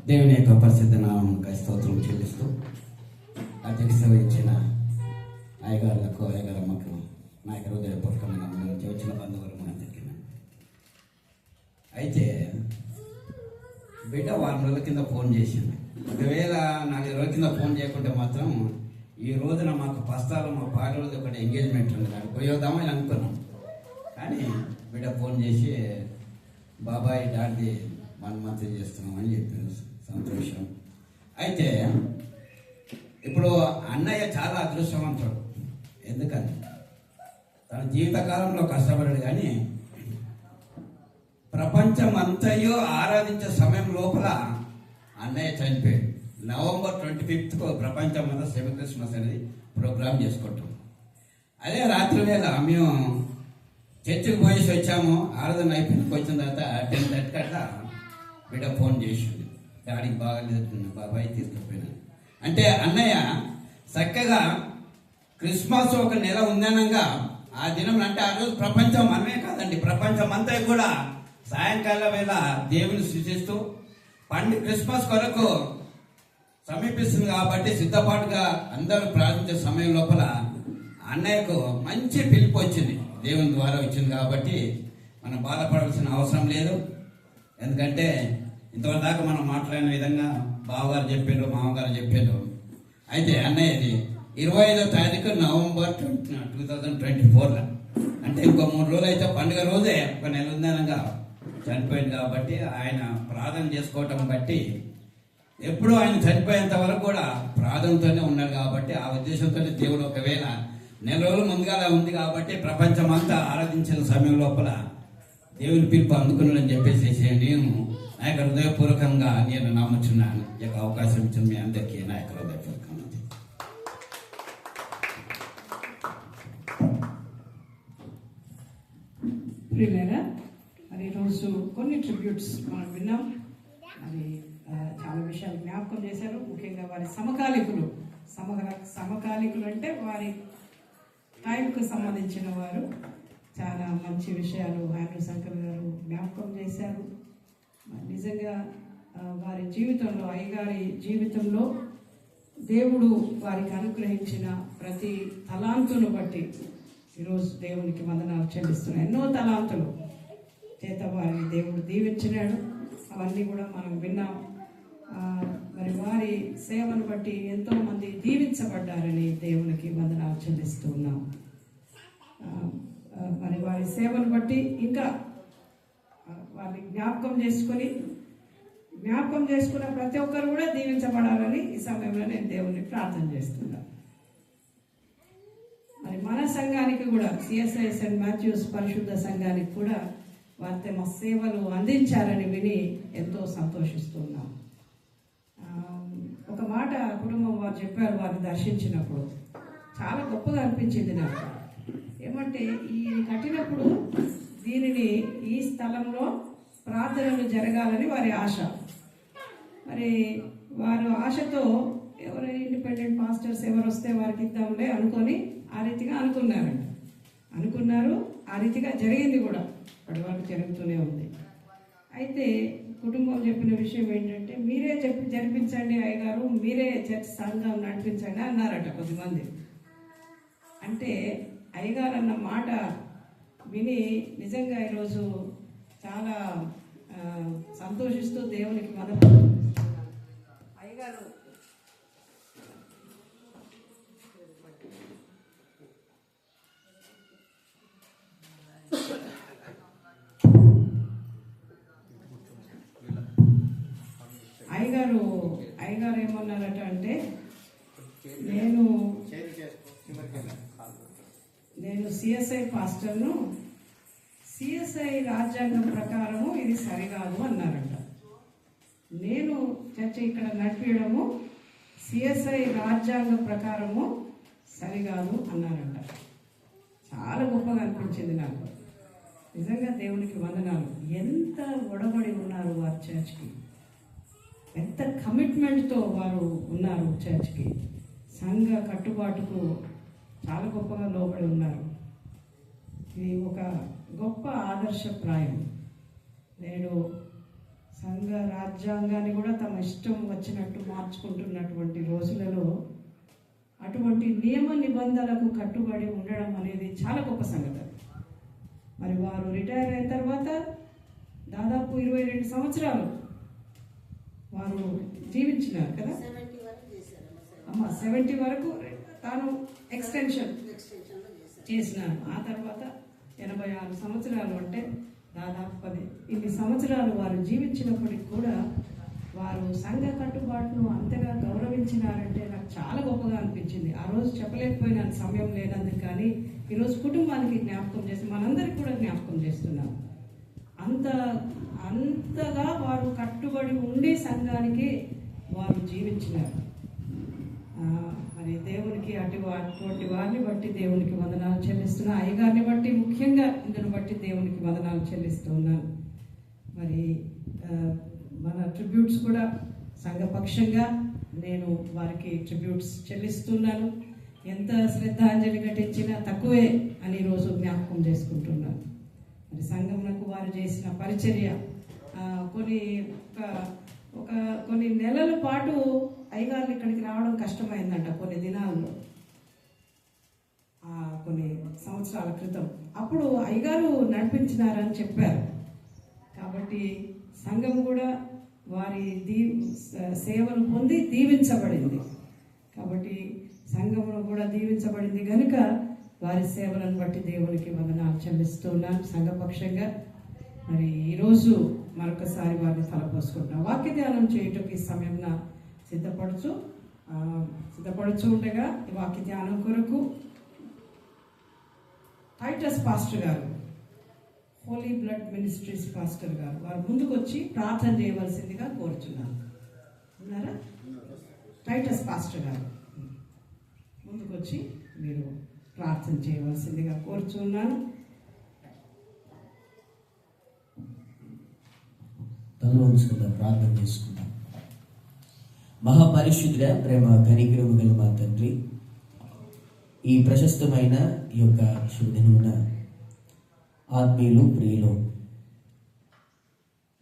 దేవుని యొక్క పరిశుద్ధ నామమునకు స్తోత్రం చెల్లిస్తూ అధ్యక్షత వహించిన అయ్యగారులకు అయ్యగారమ్మకు నా యొక్క హృదయపూర్వకమైన నుంచి వచ్చిన బంధువులు అందరికీ. అయితే బిడ్డ వారం రోజుల కింద ఫోన్ చేసింది. ఒకవేళ 4 రోజుల కింద ఫోన్ చేయకుంటే మాత్రం ఈ రోజున మాకు పస్తాలు మా పాటలది ఒకటి ఎంగేజ్మెంట్ ఉంది, దాన్ని పోయేద్దామని అనుకున్నాం. కానీ బిడ్డ ఫోన్ చేసి బాబాయ్ డాడీ 1 మంత్ చేస్తున్నామని చెప్పారు. సంతోషం. అయితే ఇప్పుడు అన్నయ్య చాలా అదృష్టవంతుడు. ఎందుకని తన జీవితకాలంలో కష్టపడాడు, కానీ ప్రపంచం అంతయో ఆరాధించే సమయం లోపల అన్నయ్య చనిపోయాడు. November 25th ప్రపంచం అంతా సెమీ క్రిస్మస్ అనేది ప్రోగ్రామ్ చేసుకుంటాం. అదే రాత్రి వేళ మేము చర్చికి పోయేసి వచ్చాము. ఆరాధన అయిపోయినకి వచ్చిన తర్వాత 10:30 అట్లా బిడ్డ ఫోన్ చేసింది, డాడీకి బాగాలేదు బాబాయ్ తీసుకుపోయినా అంటే. అన్నయ్య చక్కగా క్రిస్మస్ ఒక నెల ఉందనంగా ఆ దినం అంటే ఆ రోజు ప్రపంచం మనమే కాదండి, ప్రపంచం అంతా కూడా సాయంకాలం వేళ దేవుని సూచిస్తూ క్రిస్మస్ కొరకు సమీపిస్తుంది కాబట్టి సిద్ధపాటుగా అందరూ ప్రార్థించే సమయం లోపల అన్నయ్యకు మంచి పిలుపు వచ్చింది, దేవుని ద్వారా వచ్చింది. కాబట్టి మనం బాధపడాల్సిన అవసరం లేదు. ఎందుకంటే ఇంతవరకు దాకా మనం మాట్లాడిన విధంగా బావగారు చెప్పారు, మామగారు చెప్పారు. అయితే అన్నయ్యది 25వ తారీఖు November 2024 అంటే ఇంకో 3 రోజులు అయితే పండుగ రోజే ఒక నెల ఉందనగా చనిపోయింది. కాబట్టి ఆయన ప్రార్థన చేసుకోవటం బట్టి ఎప్పుడూ ఆయన చనిపోయేంత వరకు కూడా ప్రార్థనతోనే ఉన్నాడు. కాబట్టి ఆ ఉద్దేశంతో దేవుడు ఒకవేళ నెల రోజులు ముందుగా ఉంది కాబట్టి ప్రపంచం అంతా ఆరాధించిన సమయం లోపల దేవుని పిలుపు అందుకున్నాడని చెప్పేసి నేను నా యొక్క హృదయపూర్వకంగా నేను నమ్ముచున్నాను. ఈ యొక్క అవకాశం ఇచ్చిన మీ అందరికీ నా యొక్క హృదయపూర్వకంగా ప్రియులారా, మరి ఈరోజు కొన్ని ట్రిబ్యూట్స్ మనం విన్నాం. మరి చాలా విషయాలు జ్ఞాపకం చేశారు. ముఖ్యంగా వారి సమకాలికులు అంటే వారి టైంకు సంబంధించిన వారు చాలా మంచి విషయాలు ఆండ్రూ శంకర్ గారు జ్ఞాపకం చేశారు. నిజంగా వారి జీవితంలో, అయ్యగారి జీవితంలో దేవుడు వారికి అనుగ్రహించిన ప్రతి తలాంతును బట్టి ఈరోజు దేవునికి వందనాలు చెల్లిస్తున్నాయి. ఎన్నో తలాంతులు చేత వారిని దేవుడు దీవించినాడు. అవన్నీ కూడా మనం విన్నాం. మరి వారి సేవను బట్టి ఎంతోమంది దీవించబడ్డారని దేవునికి వందనాలు చెల్లిస్తూ ఉన్నాం. మరి వారి సేవను బట్టి ఇంకా వారిని జ్ఞాపకం చేసుకున్న ప్రతి ఒక్కరు కూడా దీవించబడాలని ఈ సమయంలో నేను దేవుని ప్రార్థన చేస్తున్నాను. మరి మన సంఘానికి కూడా CSI సెయింట్ మాథ్యూస్ పరిశుద్ధ సంఘానికి కూడా వారి తమ సేవలు అందించారని విని ఎంతో సంతోషిస్తున్నాం. ఒక మాట కుటుంబం వారు చెప్పారు వారిని దర్శించినప్పుడు, చాలా గొప్పగా అనిపించింది నాకు. ఏమంటే ఈ కట్టినప్పుడు దీనిని ఈ స్థలంలో ప్రార్థనలు జరగాలని వారి ఆశ. మరి వారు ఆశతో ఎవరైనా ఇండిపెండెంట్ మాస్టర్స్ ఎవరు వస్తే వారికి ఇద్దాంలే అనుకొని ఆ రీతిగా అనుకున్నారు. ఆ రీతిగా జరిగింది కూడా, ఇప్పటి వరకు జరుగుతూనే ఉంది. అయితే కుటుంబం చెప్పిన విషయం ఏంటంటే, మీరే జరిపించండి అయ్యగారు, మీరే చర్చ్ సంఘం నడిపించండి అన్నారట కొద్దిమంది. అంటే అయ్యగారు అన్న మాట విని నిజంగా ఈరోజు చాలా సంతోషిస్తూ దేవునికి అయ్యగారు అయ్యగారు ఏమన్నారట అంటే, నేను CSI పాస్టర్ను, CSI రాజ్యాంగం ప్రకారము ఇది సరికాదు అన్నారంట. నేను చర్చ ఇక్కడ నడిపించడము CSI రాజ్యాంగం ప్రకారము సరికాదు అన్నారంట. చాలా గొప్పగా అనిపించింది నాకు. నిజంగా దేవునికి వందనాలు. ఎంత ఒడబడి ఉన్నారు వారి చర్చ్కి, ఎంత కమిట్మెంట్తో వారు ఉన్నారు చర్చ్కి, సంఘ కట్టుబాటుకు చాలా గొప్పగా లోబడి ఉన్నారు. ఇది ఒక గొప్ప ఆదర్శప్రాయం. నేడు సంఘ రాజ్యాంగాన్ని కూడా తమ ఇష్టం వచ్చినట్టు మార్చుకుంటున్నటువంటి రోజులలో అటువంటి నియమ నిబంధనలకు కట్టుబడి ఉండడం అనేది చాలా గొప్ప సంగతి. మరి వారు రిటైర్ అయిన తర్వాత దాదాపు 22 సంవత్సరాలు వారు జీవించినారు కదా అమ్మ. 70 వరకు తాను ఎక్స్టెన్షన్ చేసినారు. ఆ తర్వాత 86 సంవత్సరాలు, అంటే దాదాపు 10 ఇన్ని సంవత్సరాలు వారు జీవించినప్పటికి కూడా వారు సంఘ కట్టుబాటును అంతగా గౌరవించినారంటే నాకు చాలా గొప్పగా అనిపించింది. ఆ రోజు చెప్పలేకపోయిన సమయం లేనందుకు, కానీ ఈరోజు కుటుంబానికి జ్ఞాపకం చేసి మనందరికీ కూడా జ్ఞాపకం చేస్తున్నాం. అంతగా వారు కట్టుబడి ఉండి సంఘానికి వారు జీవించినారు. మరి దేవునికి అటువంటి వారిని బట్టి దేవునికి వందనాలు చెల్లిస్తున్నా. అయ్యగారిని బట్టి ముఖ్యంగా ఇందును బట్టి దేవునికి వందనాలు చెల్లిస్తున్నాను. మరి మన ట్రిబ్యూట్స్ కూడా సంఘపక్షంగా నేను వారికి ట్రిబ్యూట్స్ చెల్లిస్తున్నాను. ఎంత శ్రద్ధాంజలి ఘటించినా తక్కువే అని ఈరోజు జ్ఞాపకం చేసుకుంటున్నాను. మరి సంఘంకు వారు చేసిన పరిచర్య కొన్ని నెలల పాటు అయ్యగారు ఇక్కడికి రావడం కష్టమైందంట కొన్ని దినాల్లో, కొన్ని సంవత్సరాల క్రితం. అప్పుడు అయ్యగారు నడిపించినారని చెప్పారు. కాబట్టి సంఘం కూడా వారి సేవలు పొంది దీవించబడింది. కాబట్టి సంఘంలో కూడా దీవించబడింది కనుక వారి సేవలను బట్టి దేవునికి వందనాలు చెల్లిస్తున్నాను సంఘపక్షంగా. మరి ఈరోజు మరొకసారి వారిని తలపోసుకుంటున్నాం. వాక్య ధ్యానం చేయటం ఈ సమయంలో సిద్ధపడుచు ఉండగా ఈ వాక్య ధ్యానం కొరకు టైటస్ పాస్టర్ గారు, హోలీ బ్లడ్ మినిస్ట్రీస్ పాస్టర్ గారు వారు ముందుకు వచ్చి ప్రార్థన చేయవలసిందిగా కోరుచున్నాను. ఉన్నారా? టైటస్ పాస్టర్ గారు ముందుకు వచ్చి మీరు ప్రార్థన చేయవలసిందిగా కోరుచున్నాను. తలలో ఉంచుకుందాం, ప్రార్థన చేసుకుందాం. మహాపరిశుద్ధుడ, ప్రేమ కనికరము గల మా తండ్రి, ఈ ప్రశస్తమైన ఈ యొక్క శుభదినమున ఆత్మీయులు ప్రియులు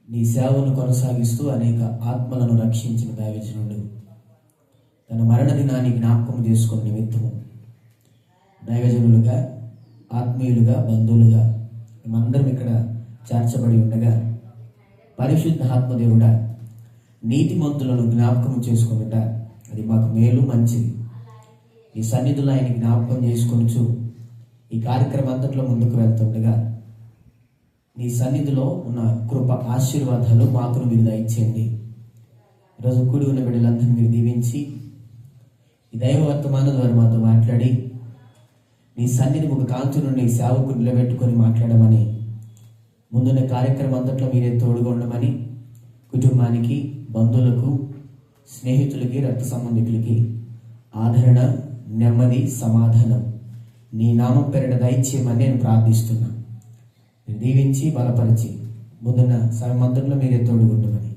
నీ సేవను కొనసాగిస్తూ అనేక ఆత్మలను రక్షించిన దైవజనుడు తన మరణ దినాన్ని జ్ఞాపకం చేసుకున్న నిమిత్తము దైవజనులుగా, ఆత్మీయులుగా, బంధువులుగా మేమందరం ఇక్కడ చేర్చబడి ఉండగా పరిశుద్ధ ఆత్మదేవుడా నీతిమంతులను జ్ఞాపకం చేసుకున్నట అది మాకు మేలు, మంచిది. ఈ సన్నిధిలో ఆయన జ్ఞాపకం చేసుకొనుచు ఈ కార్యక్రమం అంతట్లో ముందుకు వెళ్తుండగా నీ సన్నిధిలో ఉన్న కృప ఆశీర్వాదాలు మాకు మీరు దయచేయండి. ఈరోజు కూడి ఉన్న బిడ్డలందరినీ మీరు దీవించి ఈ దైవ వర్తమానం ద్వారా మాతో మాట్లాడి నీ సన్నిధి ఒక కాంతి నుండి సేవకు నిలబెట్టుకొని మాట్లాడమని, ముందున్న కార్యక్రమం అంతట్లో మీరే తోడుగా ఉండమని, కుటుంబానికి, బంధువులకు, స్నేహితులకి, రక్త సంబంధికులకి ఆదరణ, నెమ్మది, సమాధానం నీ నామం పేరిట దయచేయమని నేను ప్రార్థిస్తున్నా. మీరు దీవించి బలపరిచి ముందున్న సమయం అంతట్లో మీరే తోడుగా ఉండమని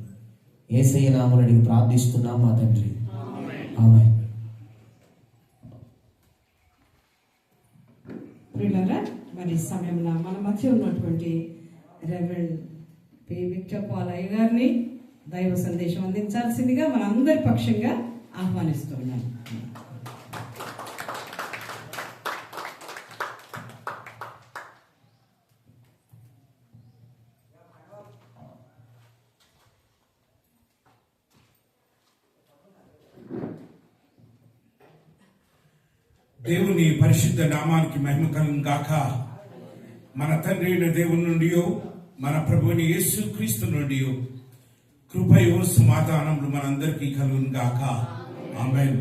యేసయ్య నామములో అడిగి ప్రార్థిస్తున్నాం మా తండ్రి, ఆమేన్. ప్రియులారా, మరి సమయంలో మన మధ్య ఉన్నటువంటి రెవరెండ్ పి. విక్టర్ పాల్ అయ్య గారిని దైవ సందేశం అందించాల్సిందిగా మన అందరి పక్షంగా ఆహ్వానిస్తున్నాను. దేవుని పరిశుద్ధ నామానికి మహిమ కలుగును గాక. మన తండ్రి అయిన దేవుని నుండి, మన ప్రభువుని యేసు క్రీస్తు నుండి కృపయు సమాధానములు మనందరికీ కలుగును గాక. ఆమేన్.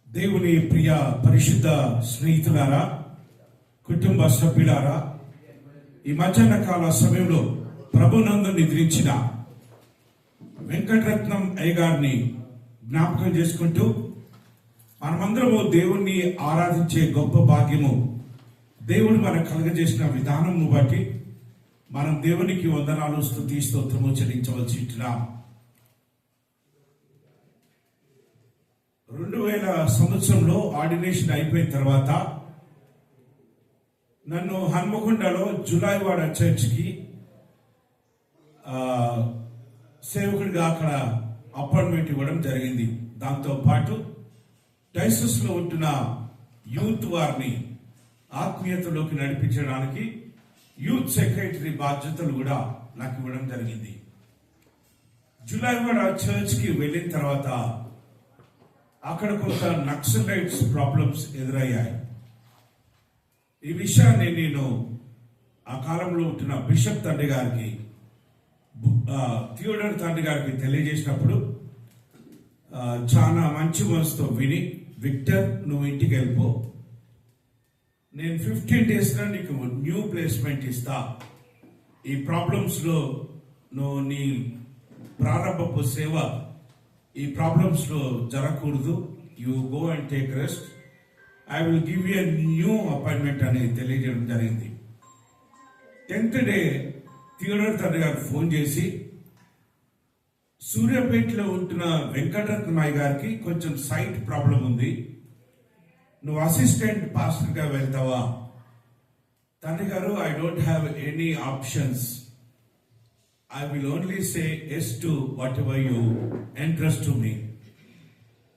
దేవుని ప్రియ పరిశుద్ధ స్నేహితులారా, కుటుంబ సభ్యులారా, ఈ మధ్యాహ్న కాల సమయంలో ప్రభునందు నిద్రించిన వెంకటరత్నం అయ్య గారిని జ్ఞాపకం చేసుకుంటూ మనమందరము దేవుణ్ణి ఆరాధించే గొప్ప భాగ్యము దేవుడు మనకు కలుగజేసిన విధానము బట్టి మనం దేవునికి వందనాలు, స్తుతి, స్తోత్రము చెల్లించవలసి ఉంటున్నాం. 2000 సంవత్సరంలో ఆర్డినేషన్ అయిపోయిన తర్వాత నన్ను హన్మకొండలో జులాయివాడ చర్చ్కి ఆ, సేవకుడిగా అక్కడ అపాయింట్మెంట్ ఇవ్వడం జరిగింది. దాంతో పాటు డైసస్ లో ఉంటున్న యూత్ వారిని ఆత్మీయతలోకి నడిపించడానికి యూత్ సెక్రటరీ బాధ్యతలు కూడా నాకు ఇవ్వడం జరిగింది. జులైవాడ చర్చ్ కి వెళ్ళిన తర్వాత అక్కడ కొంత నక్సలైట్స్ ప్రాబ్లమ్స్ ఎదురయ్యాయి. ఈ విషయాన్ని నేను ఆ కాలంలో ఉంటున్న బిషప్ తండ్రి గారికి, థియోడర్ తండ్రి గారికి తెలియజేసినప్పుడు చాలా మంచి మనసుతో విని, విక్టర్ నువ్వు ఇంటికి వెళ్ళిపో, నేను 15 days లో నీకు న్యూ ప్లేస్మెంట్ ఇస్తా, ఈ ప్రాబ్లమ్స్ లో నువ్వు నీ ప్రారంభపు సేవ ఈ ప్రాబ్లమ్స్ లో జరగకూడదు, you go and take rest, I will give you new appointment అని తెలియజేయడం జరిగింది. 10th day థియోడర్ తండ్రి గారు ఫోన్ చేసి, సూర్యాపేటలో ఉంటున్న వెంకటరత్నమయ్య గారికి కొంచెం సైట్ ప్రాబ్లం ఉంది, నువ్వు అసిస్టెంట్ పాస్టర్ గా వెళ్తావా? తండ్రి గారు, I don't have any options, I will only say yes to whatever you entrust to me.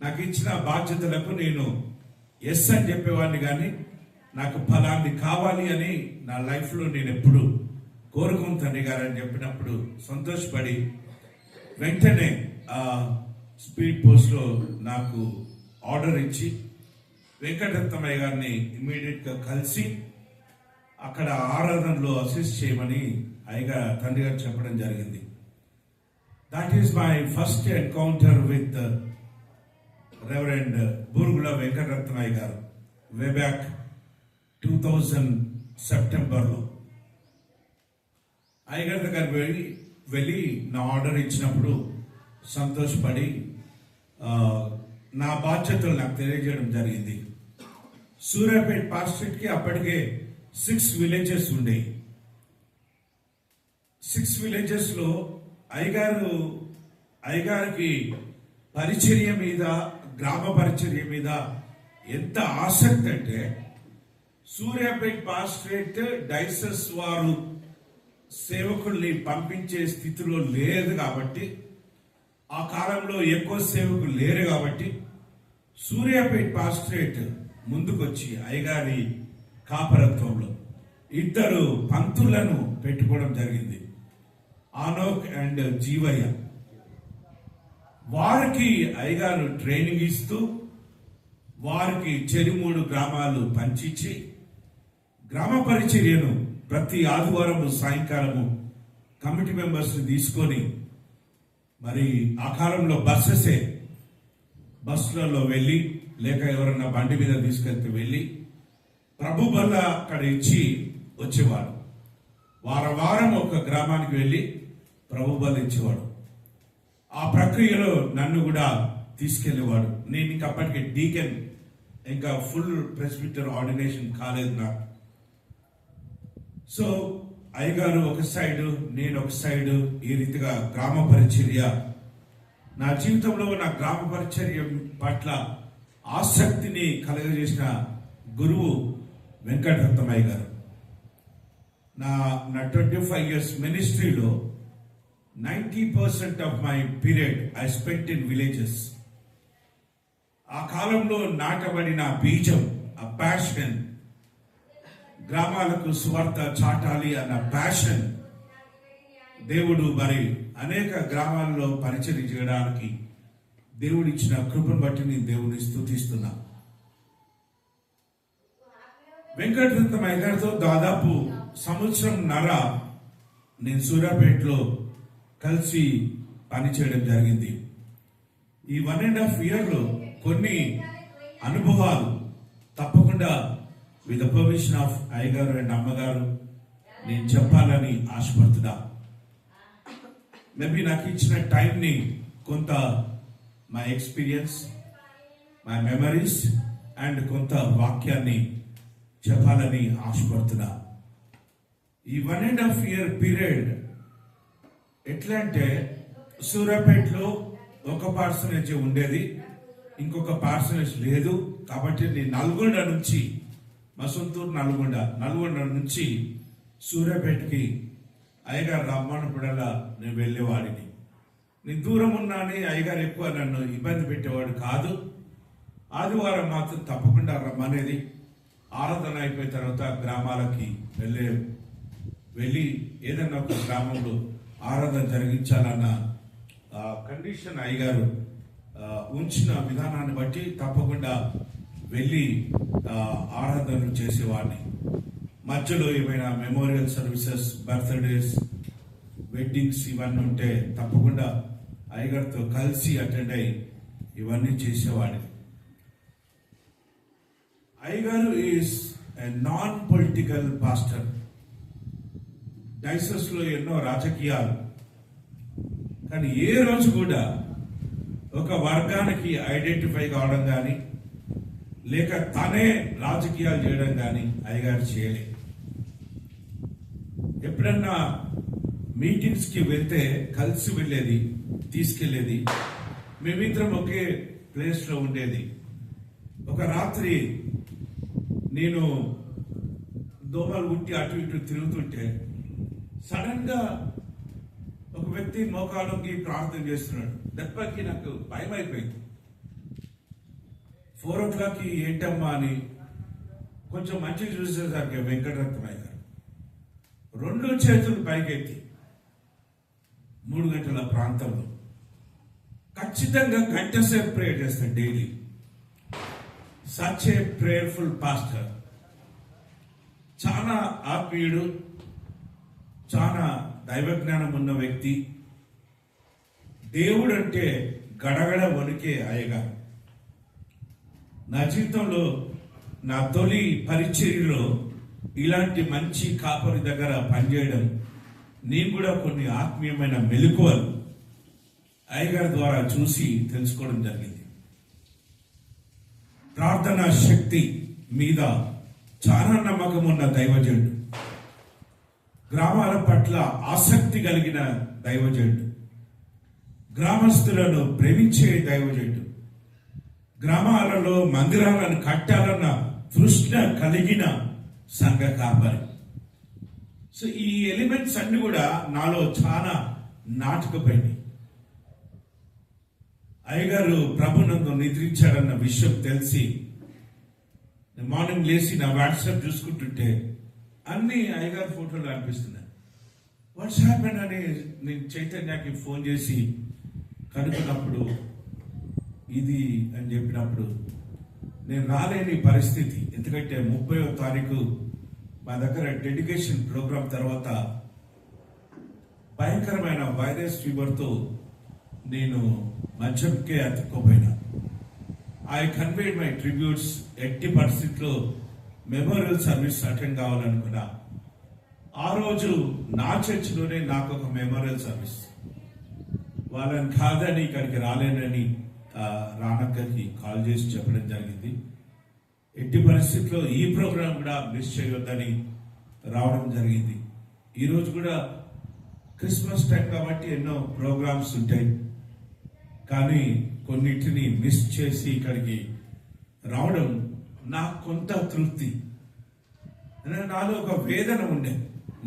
నాకు ఇచ్చిన బాధ్యతలకు నేను ఎస్ అని చెప్పేవాడిని, కానీ నాకు ఫలాన్ని కావాలి అని నా లైఫ్ లో నేను ఎప్పుడు కోరుకుని తండ్రి గారు అని చెప్పినప్పుడు సంతోషపడి వెంటనే స్పీడ్ పోస్ట్ లో నాకు ఆర్డర్ ఇచ్చి వెంకటరత్నమయ్య గారిని ఇమ్మీడియట్ గా కలిసి అక్కడ ఆరాధనలో అసిస్ట్ చేయమని అయ్యగా తండ్రి గారు చెప్పడం జరిగింది. That is my first encounter with reverend Burugula Venkataratnamayya గారు వే బ్యాక్ 2000 సెప్టెంబర్లో. అయ్యగారి దగ్గర వెళ్ళి నా ఆర్డర్ ఇచ్చినప్పుడు సంతోషపడి నా బాధ్యతలు నాకు తెలియజేయడం జరిగింది. సూర్యాపేట పాస్టరేట్ కి అప్పటికే 6 villages ఉండేవి. 6 villages లో అయ్యగారికి పరిచర్య మీద, గ్రామ పరిచర్య మీద ఎంత ఆసక్తి అంటే, సూర్యాపేట పాస్టరేట్ డైసస్ వారు సేవకుల్ని పంపించే స్థితిలో లేదు కాబట్టి, ఆ కాలంలో ఎక్కువ సేవకులు లేరు కాబట్టి సూర్యాపేట పాస్టరేట్ ముందుకొచ్చి అయ్యగారి కాపరత్వంలో 2 పంతులను పెట్టుకోవడం జరిగింది, ఆనోక్ అండ్ జీవయ్య. వారికి అయ్యగారు ట్రైనింగ్ ఇస్తూ వారికి 3 గ్రామాలు పంచిచ్చి గ్రామ పరిచర్యను ప్రతి ఆదివారం సాయంకాలము కమిటీ మెంబర్స్ తీసుకొని, మరి ఆ కాలంలో బస్సులలో వెళ్ళి, లేక ఎవరన్నా బండి మీద తీసుకెళ్తే వెళ్ళి ప్రభు బల్ల అక్కడ ఇచ్చి వచ్చేవాడు. వారం ఒక గ్రామానికి వెళ్ళి ప్రభు బల్ల ఇచ్చేవాడు. ఆ ప్రక్రియలో నన్ను కూడా తీసుకెళ్లేవాడు. నేను ఇంకా అప్పటికి డీకెన్, ఇంకా ఫుల్ ప్రెస్బిటర్ ఆర్డినేషన్ కాలేదు నాకు. సో అయ్యగారు ఒక సైడ్, నేను ఒక సైడ్, ఈ రీతిగా గ్రామ పరిచర్య, నా జీవితంలో నా గ్రామ పరిచర్య పట్ల ఆసక్తిని కలగజేసిన గురువు వెంకటరత్నమయ్య గారు. నా 25 years మినిస్ట్రీలో 90% of my period I spent in villages. ఆ కాలంలో నాటబడిన బీజం, ఆ ప్యాషన్, గ్రామాలకు సువార్త చాటాలి అన్న ప్యాషన్, దేవుడు మరి అనేక గ్రామాల్లో పరిచయం చేయడానికి దేవుడిచ్చిన కృపను బట్టి నేను దేవుడిని స్తుతిస్తున్నా. వెంకటరత్నమయ్య గారితో దాదాపు 1.5 సంవత్సరం నేను సూర్యాపేటలో కలిసి పనిచేయడం జరిగింది. ఈ 1.5 years లో కొన్ని అనుభవాలు తప్పకుండా విత్ ద పర్మిషన్ ఆఫ్ అయ్యగారు అండ్ అమ్మగారు నేను చెప్పాలని ఆశపడుతున్నా. మేబీ నాకు ఇచ్చిన టైంని కొంత my experience, my memories and కొంత వాక్యాన్ని చెప్పాలని ఆశపడుతున్నా. ఈ 1.5 year పీరియడ్ ఎట్లా అంటే, సూర్యాపేటలో ఒక పార్సనేజ్ ఉండేది, ఇంకొక పార్సనేజ్ లేదు. కాబట్టి నేను నల్గొండ నుంచి, మా సొంతూరు నల్గొండ నుంచి సూర్యాపేటకి అయ్యగారు రమ్మన్నప్పుడల్లా నేను వెళ్ళేవాడిని. నేను దూరం ఉన్నాని అయ్యగారు ఎక్కువ నన్ను ఇబ్బంది పెట్టేవాడు కాదు. ఆదివారం మాత్రం తప్పకుండా రమ్మనేది. ఆరాధన అయిపోయిన తర్వాత గ్రామాలకి వెళ్ళి ఏదన్నా ఒక గ్రామంలో ఆరాధన జరిగించాలన్న కండిషన్ అయ్యగారు ఉంచిన విధానాన్ని బట్టి తప్పకుండా వెళ్ళి ఆరాధనలు చేసేవాడిని. మధ్యలో ఏమైనా మెమోరియల్ సర్వీసెస్, బర్త్డేస్, వెడ్డింగ్స్ ఇవన్నీ ఉంటే తప్పకుండా అయ్యగారితో కలిసి అటెండ్ అయ్యి ఇవన్నీ చేసేవాడిని. అయ్యగారు is a non political pastor. Dices లో ఎన్నో రాజకీయాలు, కానీ ఏ రోజు కూడా ఒక వర్గానికి ఐడెంటిఫై కావడం కానీ లేక తనే రాజకీయాలు చేయడం కానీ అయ్యగారు చేయలేదు. ఎప్పుడన్నా మీటింగ్స్ కి వెళ్తే కలిసి వెళ్ళేది, తీసుకెళ్లేది. మేమిద్దరం ఒకే ప్లేస్ లో ఉండేది. ఒక రాత్రి నేను దోమలు ఉట్టి అటు ఇటు తిరుగుతుంటే సడన్ గా ఒక వ్యక్తి మోకాళ్ళకి ప్రార్థన చేస్తున్నాడు. దెబ్బకి నాకు భయం అయిపోయింది. 4 o'clock ఏంటమ్మా అని కొంచెం మంచిగా చూసేసరికి వెంకటరత్నమయ్య గారు 2 చేతులు పైకెత్తి 3 గంటల ప్రాంతంలో ఖచ్చితంగా గంట సేపు ప్రేయర్ చేస్తాడు daily. Such a prayerful pastor. చాలా ఆత్మీయుడు, చాలా దైవజ్ఞానం ఉన్న వ్యక్తి. దేవుడు అంటే గడగడ వణికే అయ్యగారు. నా జీవితంలో నా తొలి పరిచర్యలో ఇలాంటి మంచి కాపరి దగ్గర పనిచేయడం, నేను కూడా కొన్ని ఆత్మీయమైన మెలకువలు అయ్యగారి ద్వారా చూసి తెలుసుకోవడం జరిగింది. ప్రార్థనా శక్తి మీద చాలా నమ్మకం ఉన్న దైవజనుడు, గ్రామాల పట్ల ఆసక్తి కలిగిన దైవజనుడు, గ్రామస్తులను ప్రేమించే దైవజనుడు, గ్రామాలలో మందిరాలను కట్టాలన్న తృష్ణ కలిగిన సంఘ కాపరి. సో ఈ ఎలిమెంట్స్ అన్ని కూడా నాలో చాలా నాటుకుపోయింది. అయ్యగారు ప్రభునందు నిద్రించాడన్న విషయం తెలిసి మార్నింగ్ లేచి నా వాట్సాప్ చూసుకుంటుంటే అన్ని అయ్యగారు ఫోటోలు అనిపిస్తున్నాయి. వాట్స్ హ్యాపెన్ అని నేను చైతన్యకి ఫోన్ చేసి కనుక్కున్నప్పుడు ఇది అని చెప్పినప్పుడు నేను రాలేని పరిస్థితి. ఎందుకంటే 30వ తారీఖు మా దగ్గర డెడికేషన్ ప్రోగ్రాం తర్వాత భయంకరమైన వైరస్ ఫీవర్తో నేను మంచంకే అతుక్కోపోయినా. I conveyed my tributes. ఎట్టి పరిస్థితిలో మెమోరియల్ సర్వీస్ అటెండ్ కావాలనుకున్నా. ఆ రోజు నా చర్చిలోనే నాకు ఒక మెమోరియల్ సర్వీస్. వాళ్ళని కాదని ఇక్కడికి రాలేనని రానక్కకి కాల్ చేసి చెప్పడం జరిగింది. ఎట్టి పరిస్థితుల్లో ఈ ప్రోగ్రాం కూడా మిస్ చేయొద్దని రావడం జరిగింది. ఈరోజు కూడా క్రిస్మస్ టైం కాబట్టి ఎన్నో ప్రోగ్రామ్స్ ఉంటాయి, కానీ కొన్నిటిని మిస్ చేసి ఇక్కడికి రావడం నాకు కొంత తృప్తి. నాలో ఒక వేదన ఉండే.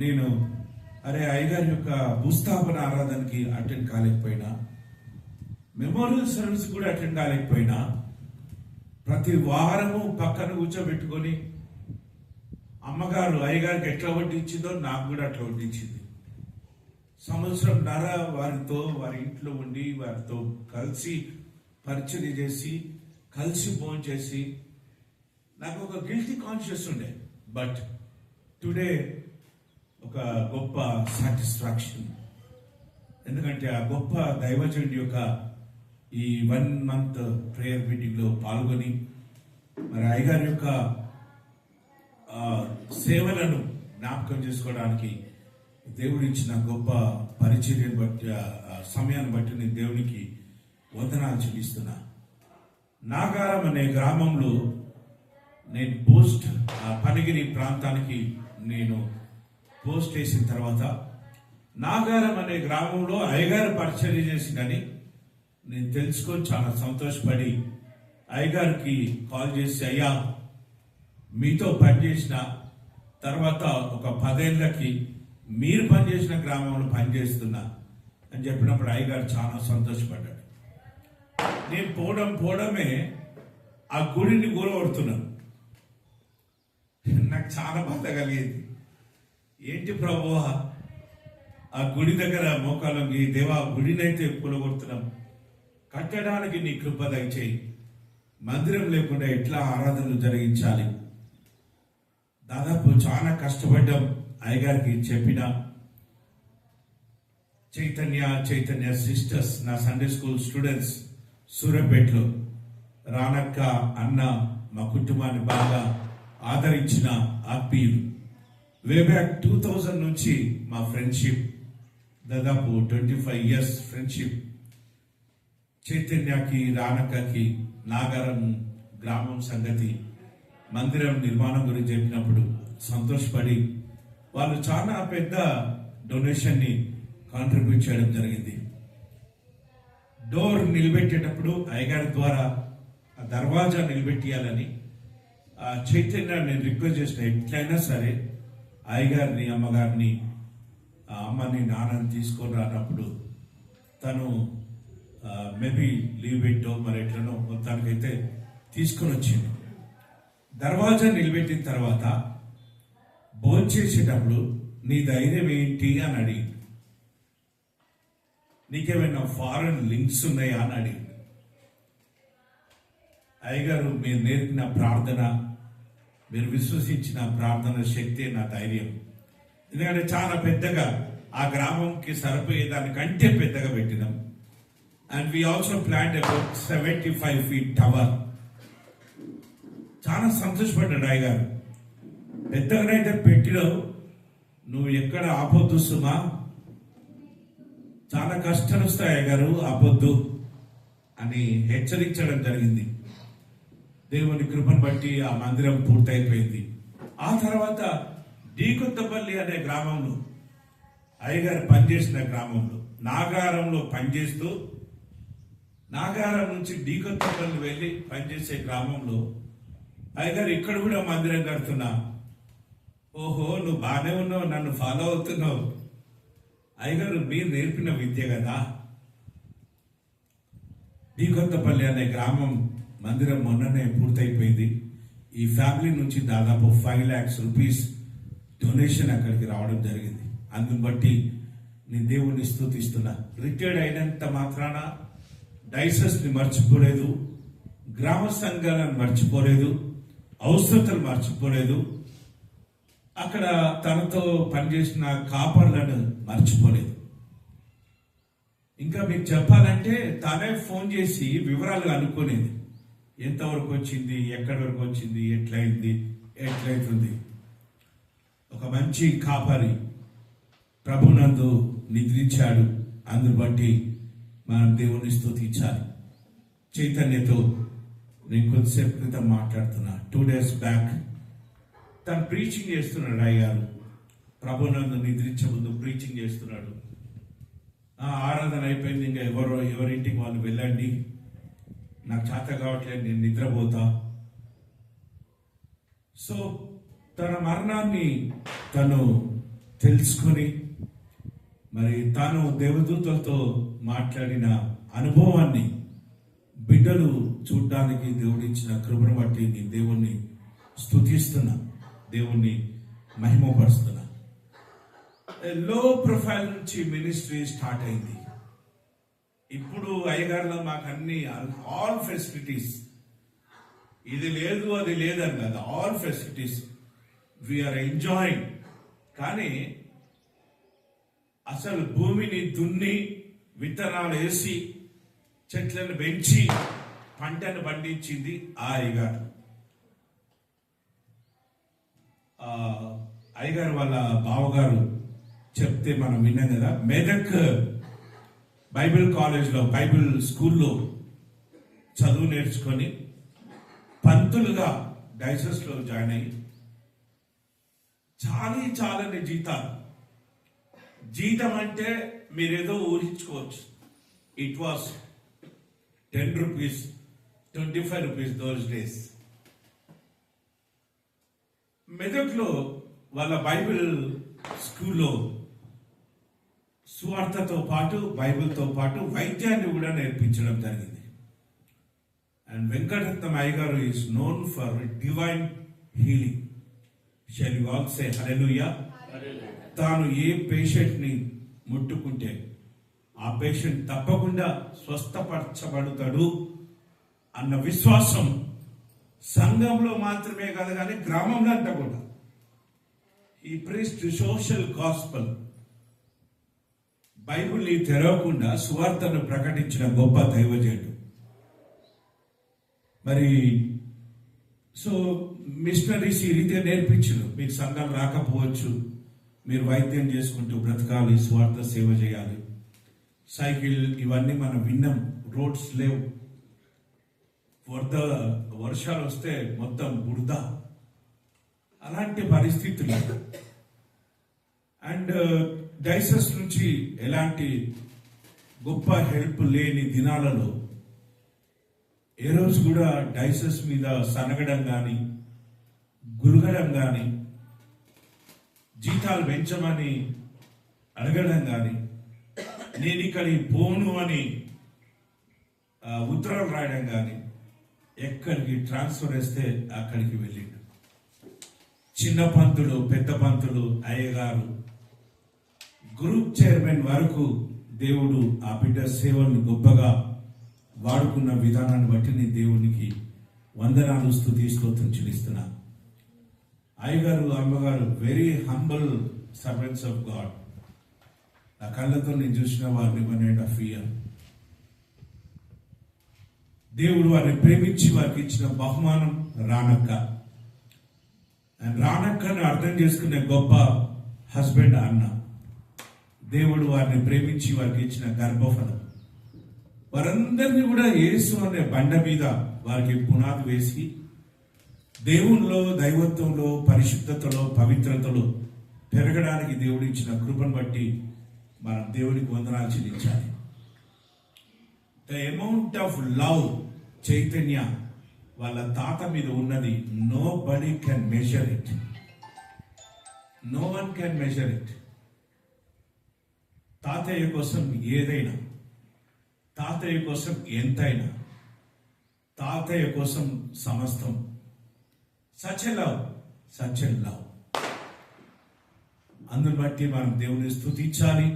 నేను అయ్యగారి యొక్క భూస్థాపన ఆరాధనకి అటెండ్ కాలేకపోయినా, మెమోరియల్ సర్వీస్ కూడా అటెండ్ కాలేకపోయినా, ప్రతి వారము పక్కన కూర్చోబెట్టుకొని అమ్మగారు అయ్యగారికి ఎట్లా వడ్డించిందో నాకు కూడా అట్లా వడ్డించింది. సంవత్సరంన్నర వారితో, వారి ఇంట్లో ఉండి వారితో కలిసి పరిచర్య చేసి, కలిసి భోజనం చేసి నాకు ఒక గిల్టీ కాన్షియస్ ఉండే. బట్ టుడే ఒక గొప్ప సాటిస్ఫాక్షన్. ఎందుకంటే ఆ గొప్ప దైవజనుడి యొక్క ఈ 1 month ప్రేయర్ మీటింగ్ లో పాల్గొని మరి అయ్యగారి యొక్క సేవలను జ్ఞాపకం చేసుకోవడానికి దేవుడు ఇచ్చిన గొప్ప పరిచర్యను బట్టి, సమయాన్ని బట్టి నేను దేవునికి వందనాలు చెల్లిస్తున్నా. నాగారం అనే గ్రామంలో నేను పనిగిరి ప్రాంతానికి నేను పోస్ట్ వేసిన తర్వాత నాగారం అనే గ్రామంలో అయ్యగారు పరిచర్య చేసిందని నేను తెలుసుకొని చాలా సంతోషపడి అయ్యగారికి కాల్ చేసి, అయ్యా మీతో పనిచేసిన తర్వాత ఒక 10 ఏళ్ళకి మీరు పనిచేసిన గ్రామంలో పనిచేస్తున్నా అని చెప్పినప్పుడు అయ్యగారు చాలా సంతోషపడ్డాడు. నేను పోవడమే ఆ గుడిని కూలగొడుతున్నాను. నాకు చాలా బాధ కలిగేది. ఏంటి ప్రభువా, ఆ గుడి దగ్గర మోకాలం ఈ దేవా గుడినైతే కూలగొడుతున్నాం, కట్టడానికి నీ కృప దయచేయి. మందిరం లేకుండా ఎట్లా ఆరాధనలు జరిగించాలి? దాదాపు చాలా కష్టపడ్డాం. అయ్యగారికి చెప్పిన చైతన్య సిస్టర్స్, నా సండే స్కూల్ స్టూడెంట్స్ సూర్యాపేటలో, రానక్క అన్న మా కుటుంబాన్ని బాగా ఆదరించిన ఆత్మీయులు. వే బ్యాక్ 2000 నుంచి మా ఫ్రెండ్షిప్, దాదాపు 25 years ఫ్రెండ్షిప్. చైతన్యకి, రానక్కకి నాగారం గ్రామం సంగతి, మందిరం నిర్మాణం గురించి చెప్పినప్పుడు సంతోషపడి వాళ్ళు చాలా పెద్ద డొనేషన్ ని కాంట్రిబ్యూట్ చేయడం జరిగింది. డోర్ నిలబెట్టేటప్పుడు అయ్యగారి ద్వారా ఆ దర్వాజా నిలబెట్టియాలని ఆ చైతన్య నేను రిక్వెస్ట్ చేసిన, ఎట్లయినా సరే అయ్యగారిని, అమ్మగారిని, ఆ అమ్మని, నాన్నని తీసుకొని రానప్పుడు తను మేబీ లీవ్ పెట్టో మరి ఎట్లనో మొత్తానికైతే తీసుకొని వచ్చింది. దర్వాజా నిలబెట్టిన తర్వాత భోంచేసేటప్పుడు నీ ధైర్యం ఏంటి అని అడిగి, నీకేమైనా ఫారెన్ లింక్స్ ఉన్నాయా అని అడిగి, అయ్యగారు మీరు నేర్పిన ప్రార్థన, మీరు విశ్వసించిన ప్రార్థన శక్తి నా ధైర్యం. ఎందుకంటే చాలా పెద్దగా ఆ గ్రామంకి సరిపోయే దానికంటే పెద్దగా పెట్టినాం. And we also plant about 75 feet tower. చాలా సంతోషపడ్డాడు అయ్యగారు. పెద్దగానైతే పెట్టినావు, నువ్వు ఎక్కడ ఆపొద్దు సుమా, చాలా కష్టాలు వస్తాయి అయ్యగారు, ఆపొద్దు అని హెచ్చరించడం జరిగింది. దేవుని కృపను బట్టి ఆ మందిరం పూర్తయిపోయింది. ఆ తర్వాత డీకొత్తపల్లి అనే గ్రామంలో, అయ్యగారు పనిచేసిన గ్రామంలో, నాగారంలో పనిచేస్తూ నాగారం నుంచి డీకొత్తపల్లి వెళ్ళి పనిచేసే గ్రామంలో అయ్యగారు ఇక్కడ కూడా మందిరం కడుతున్నా. ఓహో, నువ్వు బాగానే ఉన్నావు, నన్ను ఫాలో అవుతున్నావు. అయ్యగారు మీరు నేర్పిన విద్య కదా. డీకొత్తపల్లి అనే గ్రామం మందిరం మొన్ననే పూర్తయిపోయింది. ఈ ఫ్యామిలీ నుంచి దాదాపు 5 lakhs rupees డొనేషన్ అక్కడికి రావడం జరిగింది. అందుని బట్టి నేను దేవుణ్ణి స్తుతిస్తున్నా. రిటైర్డ్ అయినంత మాత్రాన డైసెస్ ని మర్చిపోలేదు, గ్రామ సంఘాలను మర్చిపోలేదు, అవసరతలు మర్చిపోలేదు, అక్కడ తనతో పనిచేసిన కాపర్లను మర్చిపోలేదు. ఇంకా మీకు చెప్పాలంటే తనే ఫోన్ చేసి వివరాలు అనుకునేది, ఎంతవరకు వచ్చింది, ఎక్కడి వరకు వచ్చింది, ఎట్లయితుంది. ఒక మంచి కాపరి ప్రభునందు నిద్రించాడు. అందుని బట్టి మనం దేవుని స్తుతించాలి. చైతన్యతో నేను కొద్దిసేపు క్రితం మాట్లాడుతున్నా. 2 days బ్యాక్ తను ప్రీచింగ్ చేస్తున్నాడు. అయ్యారు ప్రభునందు నిద్రించే ముందు ప్రీచింగ్ చేస్తున్నాడు. ఆరాధన అయిపోయింది, ఇంకా ఎవరింటికి వాళ్ళు వెళ్ళండి, నాకు చేత కావట్లేదు, నేను నిద్రపోతా. సో తన మరణాన్ని తను తెలుసుకొని, మరి తాను దేవదూతలతో మాట్లాడిన అనుభవాన్ని బిడ్డలు చూడడానికి దేవుడిచ్చిన కృపను బట్టి నేను దేవుణ్ణి స్తుతిస్తున్నా, దేవుణ్ణి మహిమపరుస్తున్నా. లో ప్రొఫైల్ నుంచి మినిస్ట్రీ స్టార్ట్ అయింది. ఇప్పుడు అయ్యగారులో మాకు అన్ని ఆల్ ఫెసిలిటీస్, ఇది లేదు అది లేదని కాదు, ఆల్ ఫెసిలిటీస్ వీఆర్ ఎంజాయింగ్. కానీ అసలు భూమిని దున్ని విత్తనాలు వేసి చెట్లను పెంచి పంటను పండించింది ఆ అయ్యగారు. అయ్యగారు వాళ్ళ బావగారు చెప్తే మనం విన్నాం కదా, మెదక్ బైబిల్ కాలేజ్లో, బైబిల్ స్కూల్లో చదువు నేర్చుకొని పంతులుగా డైసెస్లో జాయిన్ అయ్యి చాలని జీతం అంటే మీరేదో ఊహించుకోవచ్చు. It was 10 rupees, 25 rupees those days. మెదక్లో వాళ్ళ బైబిల్ స్కూల్లో సువార్తతో పాటు బైబిల్తో పాటు వైద్యాన్ని కూడా నేర్పించడం జరిగింది. అండ్ వెంకటరత్నం అయ్యగారు is known for divine healing. Shall you all say hallelujah. తాను ఏ పేషెంట్ ని ముట్టుకుంటే ఆ పేషెంట్ తప్పకుండా స్వస్థపరచబడతాడు అన్న విశ్వాసం సంఘంలో మాత్రమే కాదు కానీ గ్రామంలో అంతా కూడా. ఈ ప్రీస్ట్ సోషల్ గాస్పల్, బైబిల్ని తెరవకుండా సువార్తను ప్రకటించిన గొప్ప దైవజనుడు. మరి సో మిషనరీస్ ఈ రీతిగా నేర్పించరు. మీకు సంఘం రాకపోవచ్చు, మీరు వైద్యం చేసుకుంటూ బ్రతకాలి, స్వార్థ సేవ చేయాలి. సైకిల్ ఇవన్నీ మనం విన్నాం. రోడ్స్ లేవు, వర్షాలు వస్తే మొత్తం బురద, అలాంటి పరిస్థితులు. అండ్ డైసెస్ నుంచి ఎలాంటి గొప్ప హెల్ప్ లేని దినాలలో ఏ రోజు కూడా డైసెస్ మీద సనగడం కానీ గురగడం కానీ జీతాలు పెంచమని అడగడం కానీ నేను ఇక్కడికి పోను అని ఉత్తరాలు రాయడం కానీ ఎక్కడికి ట్రాన్స్ఫర్ వేస్తే అక్కడికి వెళ్ళిండు. చిన్న పంతులు, పెద్ద పంతులు, అయ్యగారు, గ్రూప్ చైర్మన్ వరకు దేవుడు ఆ బిడ్డ సేవలను గొప్పగా వాడుకున్న విధానాన్ని బట్టి నేను దేవునికి వందనాలు, స్తుతి, స్తోత్రం చెల్లిస్తున్నా. అయ్యగారు, అమ్మగారు very humble servants of God. నా కళ్ళతో నేను చూసిన వారిని 1.5 years. దేవుడు వారిని ప్రేమించి వారికి ఇచ్చిన బహుమానం రానక్క. రానక్కను అర్థం చేసుకునే గొప్ప హస్బెండ్ అన్న. దేవుడు వారిని ప్రేమించి వారికి ఇచ్చిన గర్భఫలం. వారందరినీ కూడా యేసు అనే బండ మీద వారికి పునాది వేసి దేవునిలో, దైవత్వంలో, పరిశుద్ధతలో, పవిత్రతలో పెరగడానికి దేవుడు ఇచ్చిన కృపను బట్టి మనం దేవునికి వందనాలు చెల్లించాలి. The amount of love, Chaitanya వాళ్ళ తాత మీద ఉన్నది nobody can measure it. No one can measure it. తాతయ్య కోసం ఏదైనా, తాతయ్య కోసం ఎంతైనా, తాతయ్య కోసం సమస్తం. Such a love, such a love. అందుని బట్టి మనం దేవుని స్తుతించాలి.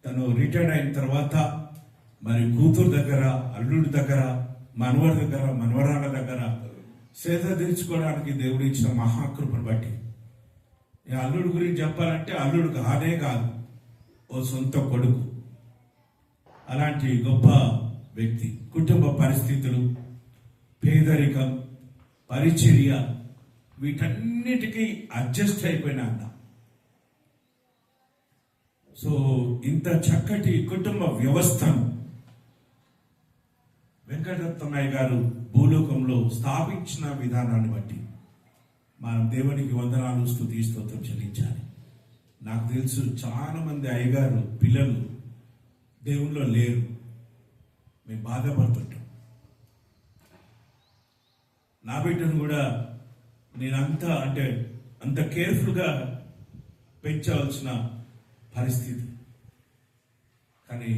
తను రిటైర్డ్ అయిన తర్వాత మరి కూతురు దగ్గర, అల్లుడి దగ్గర, మనవడి దగ్గర, మనవరాల దగ్గర సేద తీర్చుకోవడానికి దేవుడు ఇచ్చిన మహాకృపను బట్టి. ఈ అల్లుడి గురించి చెప్పాలంటే అల్లుడు కానే కాదు, ఓ సొంత కొడుకు. అలాంటి గొప్ప వ్యక్తి. కుటుంబ పరిస్థితులు, పేదరికం, పరిచర్య, వీటన్నిటికీ అడ్జస్ట్ అయిపోయినా అన్న. సో ఇంత చక్కటి కుటుంబ వ్యవస్థను వెంకటరత్నమయ్య గారు భూలోకంలో స్థాపించిన విధానాన్ని బట్టి మనం దేవునికి వందనాలు, స్తుతి, స్తోత్రం చెల్లించాలి. నాకు తెలుసు చాలా మంది అయ్యగారు పిల్లలు దేవుల్లో లేరు. మేము బాధపడుతుంటాం. నా బిడ్డను కూడా నేనంతా అంత కేర్ఫుల్గా పెంచవలసిన పరిస్థితి. కానీ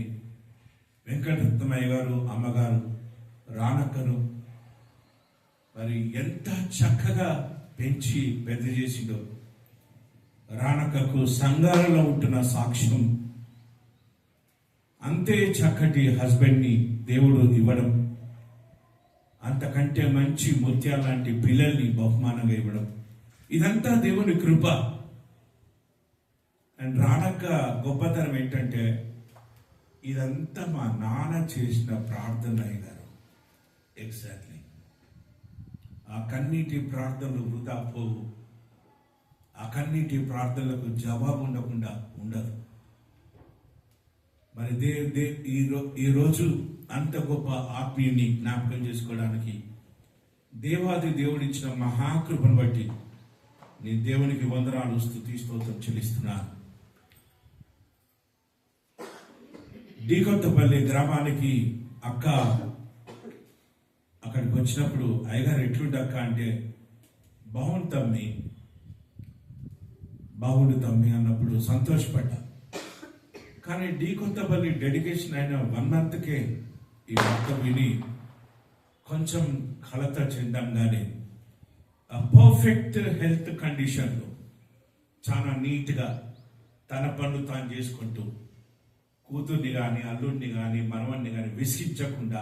వెంకటరత్నమయ్య గారు, అమ్మగారు, రానక్కను మరి ఎంత చక్కగా పెంచి పెద్ద చేసిందో. రానక్కకు సంఘాలలో ఉంటున్న సాక్ష్యం, అంతే చక్కటి హస్బెండ్ని దేవుడు ఇవ్వడం, అంతకంటే మంచి ముత్యాల లాంటి పిల్లల్ని బహుమానంగా ఇవ్వడం, ఇదంతా దేవుని కృప. అండ్ రానక్క గొప్పతనం ఏంటంటే ఇదంతా మా నాన్న చేసిన ప్రార్థన అయ్యారు. ఎగ్జాక్ట్లీ. ఆ కన్నీటి ప్రార్థనలు వృధా పోవు. ఆ కన్నీటి ప్రార్థనలకు జవాబు ఉండకుండా ఉండదు. మరి ఈరోజు అంత గొప్ప ఆత్మీయుని జ్ఞాపకం చేసుకోవడానికి దేవాది దేవుడిచ్చిన మహాకృపను బట్టి నేను దేవునికి వందనాలు, స్తుతి, స్తోత్రం చెల్లిస్తున్నాను. డీకొత్తపల్లి గ్రామానికి అక్క అక్కడికి వచ్చినప్పుడు అయ్యగారు ఎట్లుంటే అక్క అంటే బాగుంటాం, బాగుండు తమ్మి అన్నప్పుడు సంతోషపడ్డా. కానీ డి కొత్తపల్లి డెడికేషన్ అయిన 1 monthకే ఈ వార్త విని కొంచెం కలత చెందంగానే పర్ఫెక్ట్ హెల్త్ కండిషన్లో చాలా నీట్గా తన పనులు తాను చేసుకుంటూ కూతుర్ని కానీ అల్లుడిని కానీ మనవన్ని కానీ విసిగించకుండా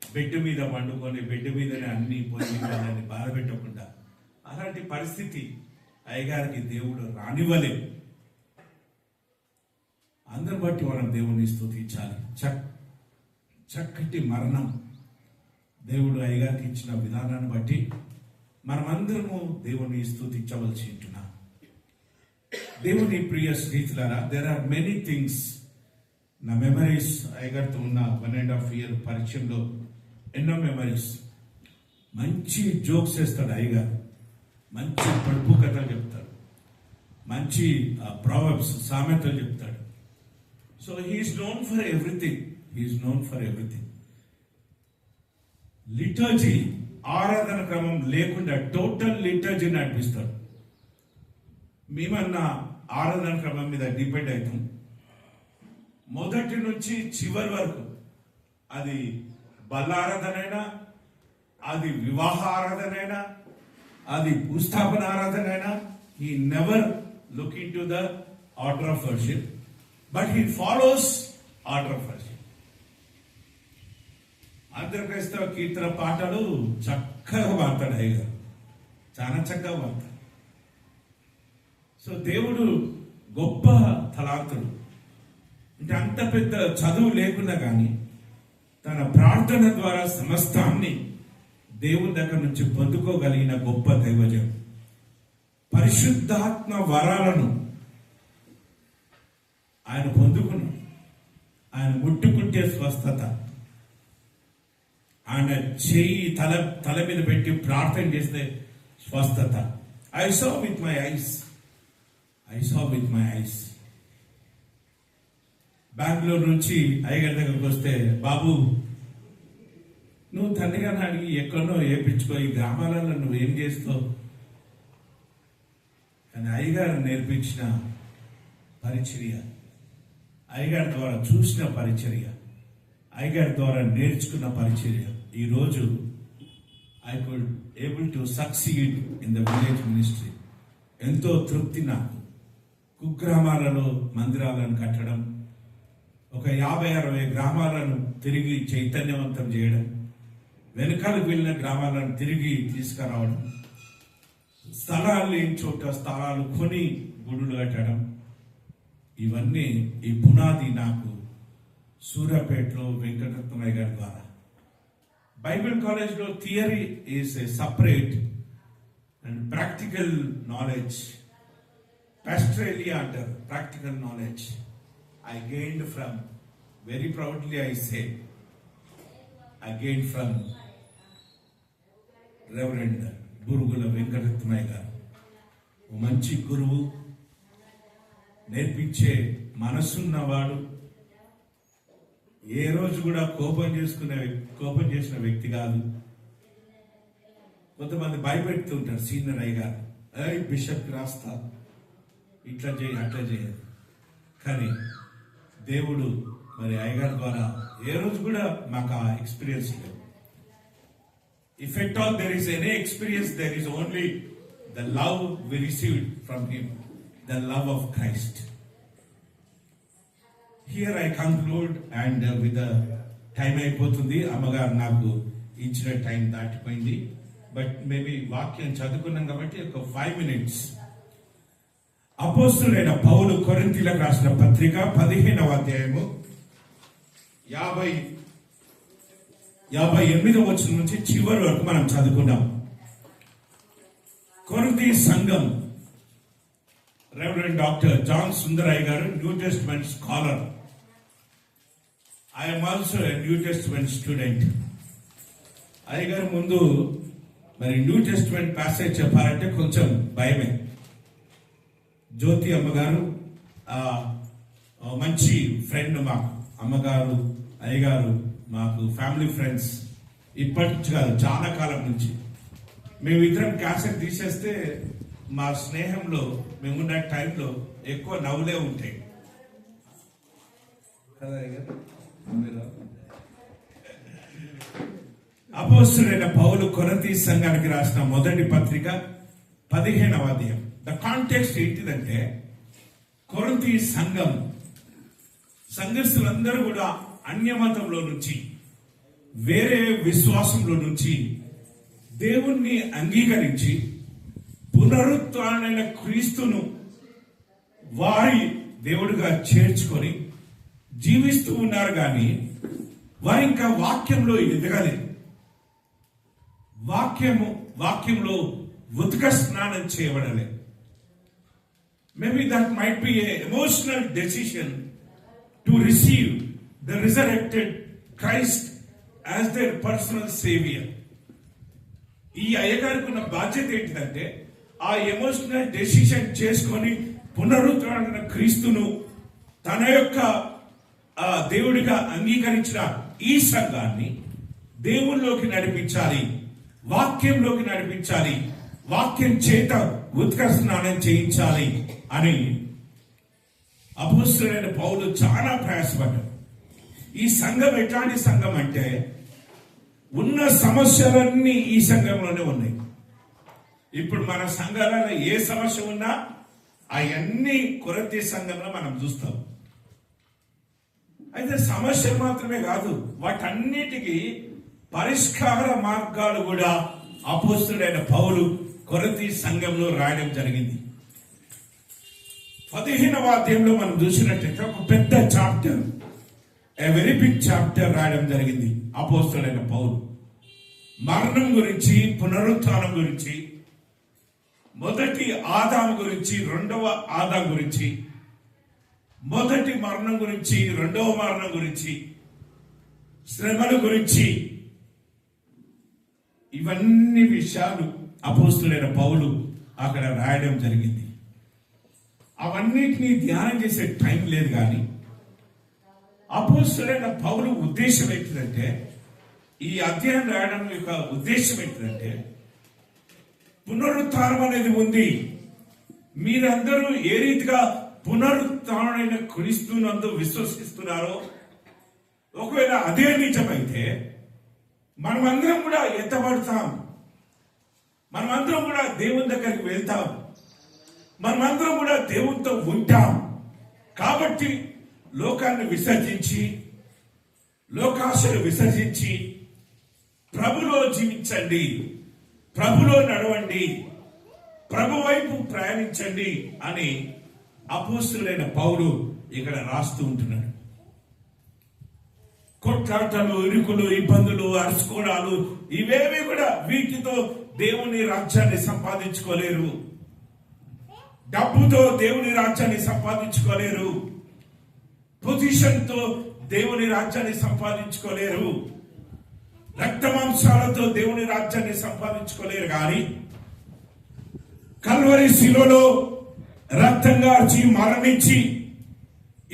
బెడ్ మీద వండుకొని బెడ్ మీదనే అన్ని పొంది వాళ్ళని బాధ పెట్టకుండా అలాంటి పరిస్థితి అయ్యగారికి దేవుడు రానివ్వలేదు. అందరి బట్టి మనం దేవుని స్తుతించాలి. చక్కటి మరణం దేవుడు అయ్యగారికి ఇచ్చిన విధానాన్ని బట్టి మనమందరము దేవుని స్తుతించవలసి ఉంటున్నాం. దేవుని ప్రియ స్నేహితులారా, దేర్ ఆర్ మెనీ థింగ్స్. నా మెమరీస్ అయ్యగారితో ఉన్న 1.5 year పరిచయంలో ఎన్నో మెమరీస్. మంచి జోక్స్ వేస్తాడు అయ్యగారు, మంచి పడుపు కథలు చెప్తాడు, మంచి ప్రావర్బ్స్ సామెతలు చెప్తాడు. So he is known for everything. Liturgy, ఆరాధన క్రమం లేకుండా టోటల్ లిటర్జీ నడిపిస్తాడు. మేమన్నా ఆరాధన క్రమం మీద డిపెండ్ అవుతాం. మొదటి నుంచి చివరి వరకు, అది బల్ల ఆరాధనైనా, అది వివాహ ఆరాధనైనా, అది భూస్థాపన ఆరాధనైనా, he never look into the order of worship, but he follows order of worship. Andhra క్రైస్తవ కీర్తన పాటలు చక్కగా పాడతాడు అయ్యగారు, చాలా చక్కగా పాడతాడు. సో దేవుడు గొప్ప తలాంతుడు. అంటే అంత పెద్ద చదువు లేకున్నా కానీ తన ప్రార్థన ద్వారా సమస్తాన్ని దేవుని దగ్గర నుంచి పొందుకోగలిగిన గొప్ప దైవజం. పరిశుద్ధాత్మ వరాలను ఆయన పొందుకున్నాడు. ఆయన ముట్టుకుంటే స్వస్థత, ఆయన చెయ్యి తల మీద పెట్టి ప్రార్థన చేస్తే స్వస్థత. I saw with my eyes. Bengaluru నుంచి అయ్యగారి దగ్గరకు వస్తే, బాబు నువ్వు తండ్రిగా అడిగి ఎక్కడో ఏపించుకో, ఈ గ్రామాలలో నువ్వేం చేస్తావు. కానీ అయ్యగారు నేర్పించిన పరిచర్య, అయ్యగారి ద్వారా చూసిన పరిచర్య, అయ్యగారి ద్వారా నేర్చుకున్న పరిచర్య, ఈరోజు I could able to succeed in the village ministry. ఎంతో తృప్తి నాకు. కుగ్రామాలలో మందిరాలను కట్టడం, ఒక 50-60 గ్రామాలను తిరిగి చైతన్యవంతం చేయడం, వెనకాలకు వెళ్ళిన గ్రామాలను తిరిగి తీసుకురావడం, స్థలాలు లేని చోట స్థలాలు కొని గుడులు కట్టడం, ఇవన్నీ ఈ పునాది నాకు సూర్యాపేటలో వెంకటరత్నయ్య గారి ద్వారా. బైబిల్ కాలేజ్లో theory is a separate and practical knowledge. పాస్టరేలియా అంటారు, practical knowledge. I gained from, very proudly I say, I gained from Reverend Burugula Venkatratmaya garu. మంచి గురువు, నేర్పించే మనసున్నవాడు, ఏ రోజు కూడా కోపం చేసిన వ్యక్తి కాదు. కొంతమంది భయపెడుతుంటారు సీనియర్ అయ్యగారు, బిషప్ రాస్తా, ఇట్లా చేయి అట్లా చేయదు. కానీ దేవుడు మరి అయ్యగారి ద్వారా ఏ రోజు కూడా మాకు ఆ ఎక్స్పీరియన్స్ లేదు. If at all there is any experience, there is only the love we received from him, the love of Christ. Here I conclude and with the time అయిపోతుంది. అమ్మగారు నాకు ఇచ్చిన టైం దాటిపోయింది. బట్ మేబీ వాక్యం చదువుకున్నాం కాబట్టి ఒక 5 minutes. అపోస్తులైన పౌలు కొరింథీయులకు రాసిన పత్రిక 15వ అధ్యాయము 58వ వచనం నుంచి చివరి వరకు మనం చదువుకున్నాం. కొరింథీ సంఘం, రెవరెండ్ డాక్టర్ జాన్ సుందరయ్య గారు new testament scholar. I'm also new testament student. అయ్యగారు ముందు మరి న్యూ టెస్ట్మెంట్ ప్యాసేజ్ చెప్పాలంటే కొంచెం భయమే. జ్యోతి అమ్మగారు మంచి ఫ్రెండ్ మాకు. అమ్మగారు అయ్యగారు మాకు ఫ్యామిలీ ఫ్రెండ్స్. ఇప్పటి నుంచి కాదు, చాలా కాలం నుంచి. మేము ఇద్దరం క్యాసెట్ తీసేస్తే మా స్నేహంలో మేమున్న టైంలో ఎక్కువ నవ్వులే ఉంటాయి కదా. అపోస్తలుడైన పౌలు కొరింథీ సంఘానికి రాసిన మొదటి పత్రిక 15వ అధ్యాయం. ద కాంటెక్స్ట్ ఏంటిదంటే, కొరింథీ సంఘస్థులందరూ కూడా అన్యమతంలో నుంచి, వేరే విశ్వాసంలో నుంచి దేవుణ్ణి అంగీకరించి పునరుత్థానమైన క్రీస్తును వారి దేవుడిగా చేర్చుకొని జీవిస్తూ ఉన్నారు. కానీ వారు ఇంకా వాక్యంలో ఎదగలేదు. వాక్యంలో ఉతక స్నానం చేయబడలేదు. Maybe that might be A emotional decision to receive the resurrected Christ as there personal saviour. ఈ అయ్యగారికి ఉన్న బాధ్యత ఏంటిదంటే, ఆ ఎమోషనల్ డెసిషన్ చేసుకొని పునరుద్ధరణ క్రీస్తును తన యొక్క దేవుడిగా అంగీకరించిన ఈ సంఘాన్ని దేవుల్లోకి నడిపించాలి, వాక్యంలోకి నడిపించాలి, వాక్యం చేత ఉత్కర్ష స్నానం చేయించాలి అని అపోస్తలుడైన పౌలు చాలా ప్రయాసపడ్డాడు. ఈ సంఘం ఎట్లాంటి సంఘం అంటే, ఉన్న సమస్యలన్నీ ఈ సంఘంలోనే ఉన్నాయి. ఇప్పుడు మన సంఘాలలో ఏ సమస్య ఉన్నా అవన్నీ కొరింథీ సంఘంలో మనం చూస్తాం. అయితే సమస్యలు మాత్రమే కాదు, వాటన్నిటికీ పరిష్కార మార్గాలు కూడా అపోస్తలుడైన పౌలు కొరింథీ సంఘంలో రాయడం జరిగింది. 15వ అధ్యాయంలో మనం చూసినట్లయితే ఒక పెద్ద chapter, a very big chapter రాయడం జరిగింది అపోస్తలుడైన పౌలు. మరణం గురించి, పునరుత్థానం గురించి, మొదటి ఆదాము గురించి, రెండవ ఆదాం గురించి, మొదటి మరణం గురించి, రెండవ మరణం గురించి, శ్రమల గురించి, ఇవన్నీ విషయాలు అపోస్తలుడైన పౌలు అక్కడ రాయడం జరిగింది. అవన్నిటినీ ధ్యానం చేసే టైం లేదు. కానీ అపోస్తలుడైన పౌలు ఉద్దేశం ఏంటిదంటే, ఈ అధ్యాయం రాయడం యొక్క ఉద్దేశం ఏంటిదంటే, పునరుత్థానం అనేది ఉంది. మీరందరూ ఏ రీతిగా పునరుత్థానమైన క్రీస్తునందు విశ్వసిస్తున్నారో, ఒకవేళ అదే నిజమైతే మనమందరం కూడా ఎత్తబడతాం, మనమందరం కూడా దేవుని దగ్గరికి వెళ్తాం, మనమందరం కూడా దేవునితో ఉంటాం. కాబట్టి లోకాన్ని విసర్జించి, లోకాశలు విసర్జించి ప్రభులో జీవించండి, ప్రభులో నడవండి, ప్రభు వైపు ప్రయాణించండి అని అపోస్తలుడైన పౌలు ఇక్కడ రాస్తూ ఉంటున్నాడు. కొట్లాటలు, ఇరుకులు, ఇబ్బందులు, అరుచుకోవడాలు ఇవేవి కూడా వీటితో దేవుని రాజ్యాన్ని సంపాదించుకోలేరు. డబ్బుతో దేవుని రాజ్యాన్ని సంపాదించుకోలేరు. పొజిషన్తో దేవుని రాజ్యాన్ని సంపాదించుకోలేరు. రక్తమాంసాలతో దేవుని రాజ్యాన్ని సంపాదించుకోలేరు. కానీ కల్వరి శిలువలో రక్తంగా మరణించి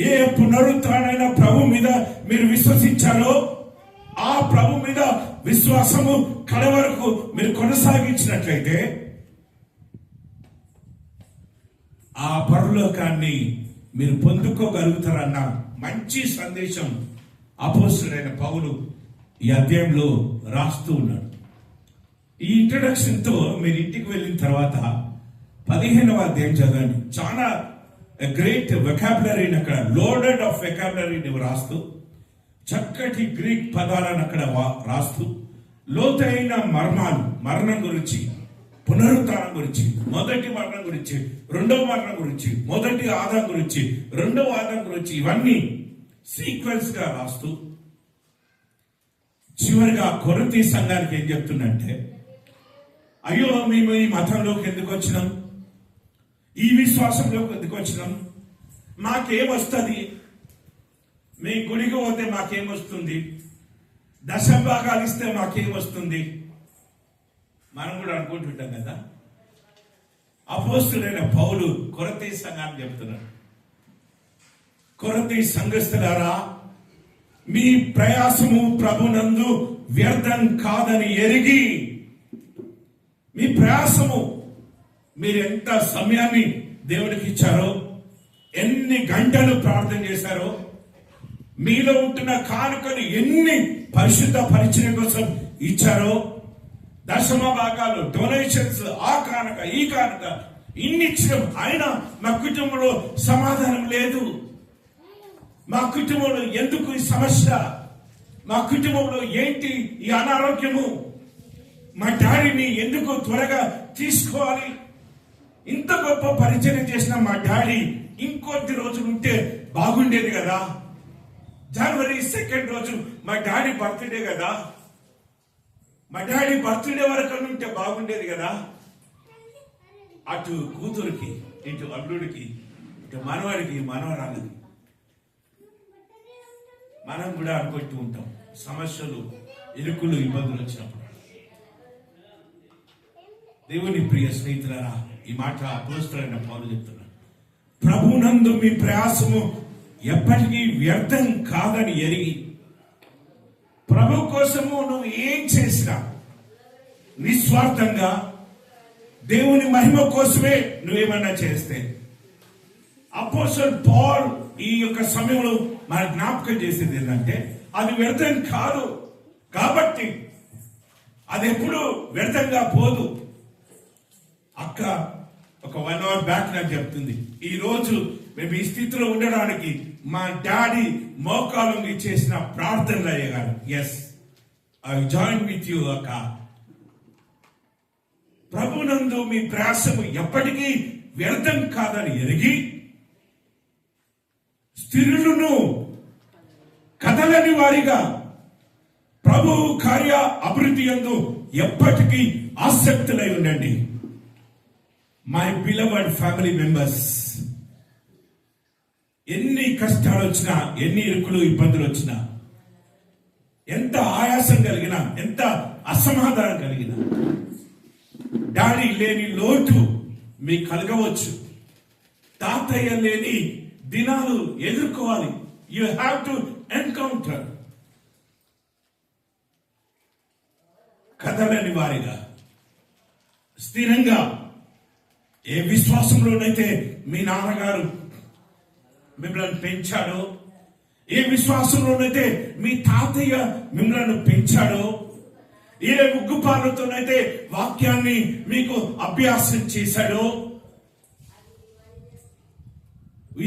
ఏ పునరుత్థానమైన ప్రభు మీద మీరు విశ్వసించారో, ఆ ప్రభు మీద విశ్వాసము కడ వరకు మీరు కొనసాగించినట్లయితే ఆ పరలోకాన్ని మీరు పొందుకోగలుగుతారన్న మంచి సందేశం అపోస్తలుడైన పౌలు ఈ అధ్యాయంలో రాస్తూ ఉన్నాడు. ఈ ఇంట్రడక్షన్ తో మీరు ఇంటికి వెళ్ళిన తర్వాత 15వ అధ్యాయం చదవండి. చాలా గ్రేట్ వెకాబులరీని అక్కడ, లోడెడ్ ఆఫ్ వెకాబులరీని రాస్తూ, చక్కటి గ్రీక్ పదాలను అక్కడ రాస్తూ, లోతైన మర్మాలు, మరణం గురించి, పునరుత్థానం గురించి, మొదటి మరణం గురించి, రెండవ మరణం గురించి, మొదటి ఆదాం గురించి, రెండవ ఆదాం గురించి, ఇవన్నీ సీక్వెన్స్ గా రాస్తూ చివరిగా కొరింథీ సంఘానికి ఏం చెప్తుందంటే, అయ్యో మేము ఈ మతంలోకి ఎందుకు వచ్చినాం, ఈ విశ్వాసంలోకి ఎందుకు వచ్చినాం, మాకేమొస్తుంది, మీ గుడికి పోతే మాకేమొస్తుంది, దశభాగాలు ఇస్తే మాకేమొస్తుంది, మనం కూడా అనుకుంటుంటాం కదా. అపోస్తలుడైన పౌలు కొరింథీ సంఘాన్ని చెప్తున్నాడు, కొరింథీ సంఘస్థులారా, మీ ప్రయాసము ప్రభునందు వ్యర్థం కాదని ఎరిగి, మీ ప్రయాసము మీరు ఎంత సమయాన్ని దేవుడికి ఇచ్చారో, ఎన్ని గంటలు ప్రార్థన చేశారో, మీలో ఉంటున్న కానుకలు ఎన్ని పరిశుద్ధ పరిచయం కోసం ఇచ్చారో, దశమ భాగాలు, డొనేషన్స్, ఆ కానుక ఈ కానుక ఇన్ని ఇచ్చడం. అయినా మా కుటుంబంలో సమాధానం లేదు. మా కుటుంబంలో ఎందుకు ఈ సమస్య? మా కుటుంబంలో ఏంటి ఈ అనారోగ్యము? మా డాడీని ఎందుకు త్వరగా తీసుకోవాలి? ఇంత గొప్ప పరిచయం చేసిన మా డాడీ ఇంకొద్ది రోజులు ఉంటే బాగుండేది కదా. జనవరి 2 రోజు మా డాడీ బర్త్డే కదా. మా డాడీ బర్త్డే వరకు ఉంటే బాగుండేది కదా. అటు కూతురికి, ఇటు అల్లుడికి, ఇటు మనవాడికి, మనవరాలకి మనం కూడా అనుకుంటూ ఉంటాం సమస్యలు, ఇరుకులు, ఇబ్బందులు వచ్చినప్పుడు. దేవుని ప్రియ స్నేహితులారా, ఈ మాట అపోస్తలుడైన పౌలు చెప్తున్నాడు. ప్రభునందు మీ ప్రయాసము ఎప్పటికీ వ్యర్థం కాదని ఎరిగి, ప్రభు కోసము నువ్వు ఏం చేసినా నిస్వార్థంగా దేవుని మహిమ కోసమే నువ్వేమన్నా చేస్తే, అపోస్తలుడు పౌలు ఈ యొక్క సమయంలో మన జ్ఞాపకం చేసేది ఏంటంటే అది వ్యర్థం కాదు. కాబట్టి అది ఎప్పుడు వ్యర్థంగా పోదు. అక్క ఒక 1 hour బ్యాక్ నాకు చెప్తుంది, ఈ రోజు మేము ఈ స్థితిలో ఉండడానికి మా డాడీ మోకాలు చేసిన ప్రార్థనలు అయ్యగారు. Yes, I join with you అక్క. ప్రభునందు మీ ప్రయాసము ఎప్పటికీ వ్యర్థం కాదని ఎరిగి, స్థిరులను కదలని వారిగా ప్రభు కార్య అభివృద్ధి యందు ఎప్పటికీ ఆసక్తులై ఉండండి. మై బిలవర్డ్ ఫ్యామిలీ మెంబర్స్, ఎన్ని కష్టాలు వచ్చినా, ఎన్ని ఇరుకులు ఇబ్బందులు వచ్చినా, ఎంత ఆయాసం కలిగినా, ఎంత అసమాధానం కలిగినా, డాడీ లేని లోటు మీకు కలగవచ్చు. తాతయ్య లేని దినాలు ఎదుర్కోవాలి. You have to encounter. కదలని వారిగా స్థిరంగా, ఏ విశ్వాసంలోనైతే మీ నాన్నగారు మిమ్మల్ని పెంచాడో, ఏ విశ్వాసంలోనైతే మీ తాతయ్య మిమ్మల్ని పెంచాడో, ఏ ఉగ్గుపాలతోనైతే వాక్యాన్ని మీకు అభ్యాసం చేశాడో,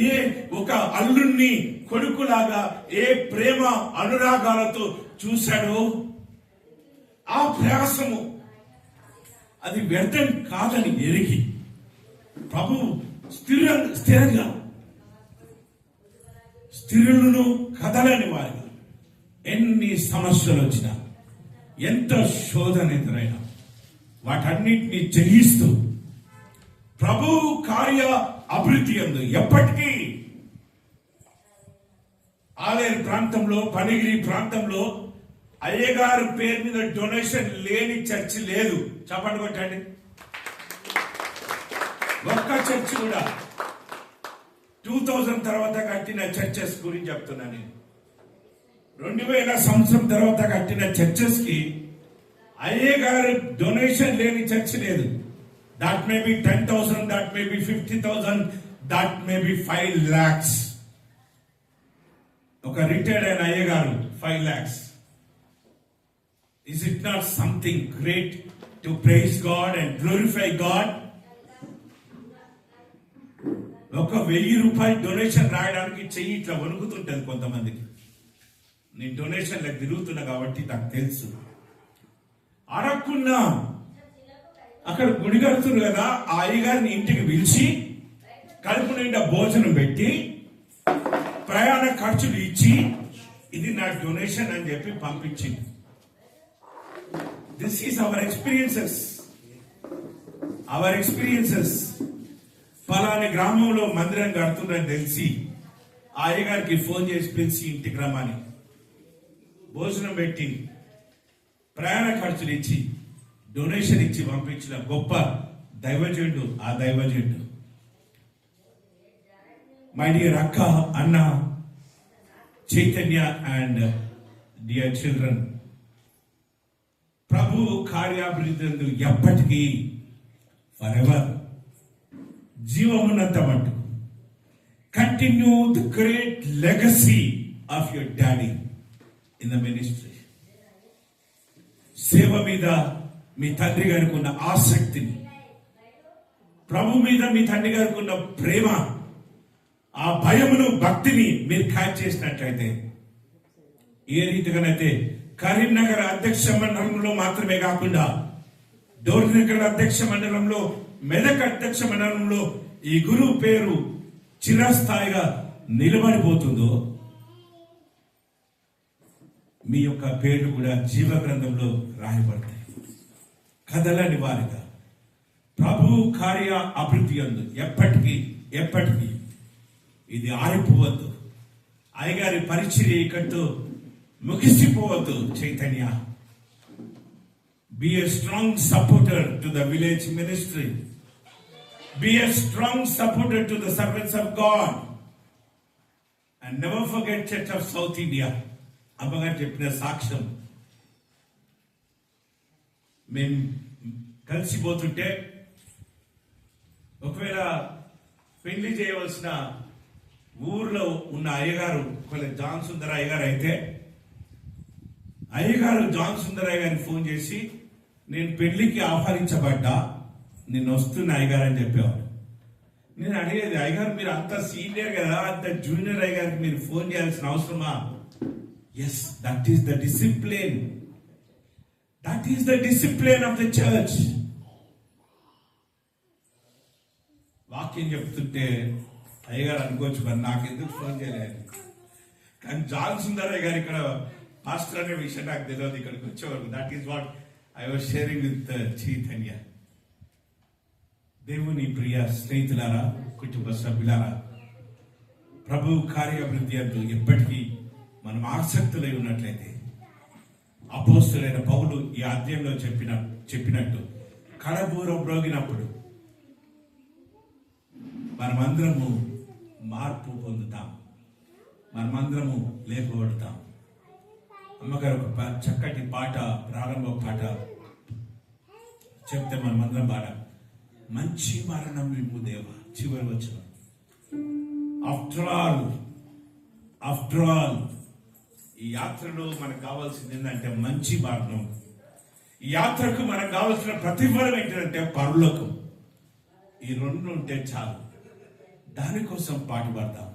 ఏ ఒక అల్లుణ్ణి కొడుకులాగా ఏ ప్రేమ అనురాగాలతో చూశాడో, ఆ ప్రయాసము అది వ్యర్థం కాదని ఎరిగి ప్రభు స్థిరంగా, స్థిరులను కదలని వారిగా, ఎన్ని సమస్యలు వచ్చినా, ఎంత శోధన ఎదురైనా వాటన్నిటిని జయిస్తూ ప్రభు కార్య అభివృద్ధి యందు ఎప్పటికీ. ఆలేరు ప్రాంతంలో, పనిగిరి ప్రాంతంలో అయ్యగారు పేరు మీద డొనేషన్ లేని చర్చి లేదు. చెప్పండి కొట్టండి. ఒక్క చర్చి కూడా 2000 తర్వాత కట్టిన చర్చెస్ గురించి చెప్తున్నా నేను. 2000 సంవత్సరం తర్వాత కట్టిన చర్చెస్ కి అయ్యగారు డొనేషన్ లేని చర్చి లేదు. That may be 10,000, that may be 50,000, that may be 5 lakhs. ఒక రిటైర్డ్ అయిన అయ్యగారు 5 lakhs. Is it not something great to praise God and glorify God? ఒక 1000 రూపాయలు డొనేషన్ రాయడానికి చెయ్యి ఇట్లా వణుకుతుంటది కొంతమందికి. నేను డొనేషన్లకు తిరుగుతున్నా కాబట్టి నాకు తెలుసు. అడగకుండా అక్కడ గుడి కడుతున్నారు కదా, ఆ అయ్యగారిని ఇంటికి పిలిచి కడుపు నిండా భోజనం పెట్టి ప్రయాణ ఖర్చులు ఇచ్చి ఇది నా డొనేషన్ అని చెప్పి పంపించింది. This is our experiences. పలాని గ్రామంలో మందిరం కడుతుందని తెలిసి ఆ అయ్యగారికి ఫోన్ చేసి పిలిచి ఇంటికి రమ్మని భోజనం పెట్టి ప్రయాణ ఖర్చులు ఇచ్చి డొనేషన్ ఇచ్చి పంపించిన గొప్ప దైవజనుడు ఆ దైవజనుడు. మై డియర్ అక్క, అన్న, చైతన్య అండ్ డియర్ చిల్డ్రన్, ప్రభు కార్యాభివృద్ధి ఎప్పటికీ ఫరెవర్ జీవమున్నంత మట్టుకు continue the great legacy of your daddy in the ministry. సేవ మీద మీ తండ్రి గారికి ఉన్న ఆసక్తిని, ప్రభు మీద మీ తండ్రి గారికి ఉన్న ప్రేమ, ఆ భయమును, భక్తిని మీరు క్యాచ్ చేసినట్లయితే, ఏ రీతిగానైతే కరీంనగర్ అధ్యక్ష మండలంలో మాత్రమే కాకుండా డోర్నగర్ అధ్యక్ష మండలంలో, మెదక్ అధ్యక్ష మండలంలో ఈ గురువు పేరు చిరస్థాయిగా నిలబడిపోతుందో, మీ యొక్క పేర్లు కూడా జీవ గ్రంథంలో రాయబడతాయి. కదలని వారిగా ప్రభు కార్య అభివృద్ధి అందు ఎప్పటికీ ఇది ఆరిపోవద్దు. అయ్యగారి పరిచర్య ఇక్కడితో ముగిసిపోవద్దు. Chaitanya, be a strong supporter to the village ministry, be a strong supporter to the servants of God, and never forget Church of South India. అమ్మగారు చెప్పిన సాక్ష్యం, మేము కలిసిపోతుంటే ఒకవేళ పెళ్లి చేయవలసిన ఊర్లో ఉన్న అయ్యగారు ఒకవేళ జాన్ సుందర అయ్యగారు అయితే, అయ్యగారు జాన్ సుందరయ్య గారికి ఫోన్ చేసి, నేను పెళ్లికి ఆహ్వానించబడ్డా, నేను వస్తున్న అయ్యగారు అని చెప్పేవాడు. నేను అడిగేది, అయ్యగారు మీరు అంత సీనియర్ కదా, అంత జూనియర్ అయ్యగారికి మీరు ఫోన్ చేయాల్సిన అవసరమా? Yes, that is the discipline. That is the discipline of the church. వాక్యం చెప్తుంటే అయ్యగారు అనుకోవచ్చు, మరి నాకెందుకు ఫోన్ చేయలేదు. కానీ జాన్ సుందరయ్య గారు ఇక్కడ పాస్టర్ అనే విషయం నాకు తెలియదు ఇక్కడికి వచ్చేవారు. That is what I was sharing with Chaitanya. దేవుని ప్రియ స్నేహితులారా, కుటుంబ సభ్యులారా, ప్రభు కార్యాభివృద్ధి అంటూ ఎప్పటికీ మనం ఆసక్తులై ఉన్నట్లయితే, అపోస్తులైన పౌలు ఈ అధ్యాయంలో చెప్పినట్టు కడబూరం మ్రోగినప్పుడు మనమందరము మార్పు పొందుతాం, మనమందరము లేపబడతాం. అమ్మగారు ఒక చక్కటి పాట, ప్రారంభ పాట చెప్తే మనమందరం పాట, మంచి మరణం విమ్ము దేవా, చివరి వచ్చిన ఆఫ్టర్ ఆల్ ఈ యాత్రలో మనకు కావాల్సింది ఏంటంటే మంచి మరణం. ఈ యాత్రకు మనకు కావాల్సిన ప్రతిఫలం ఏంటంటే పరలోకం. ఈ రెండు ఉంటే చాలు. దానికోసం పాటుపడతాం.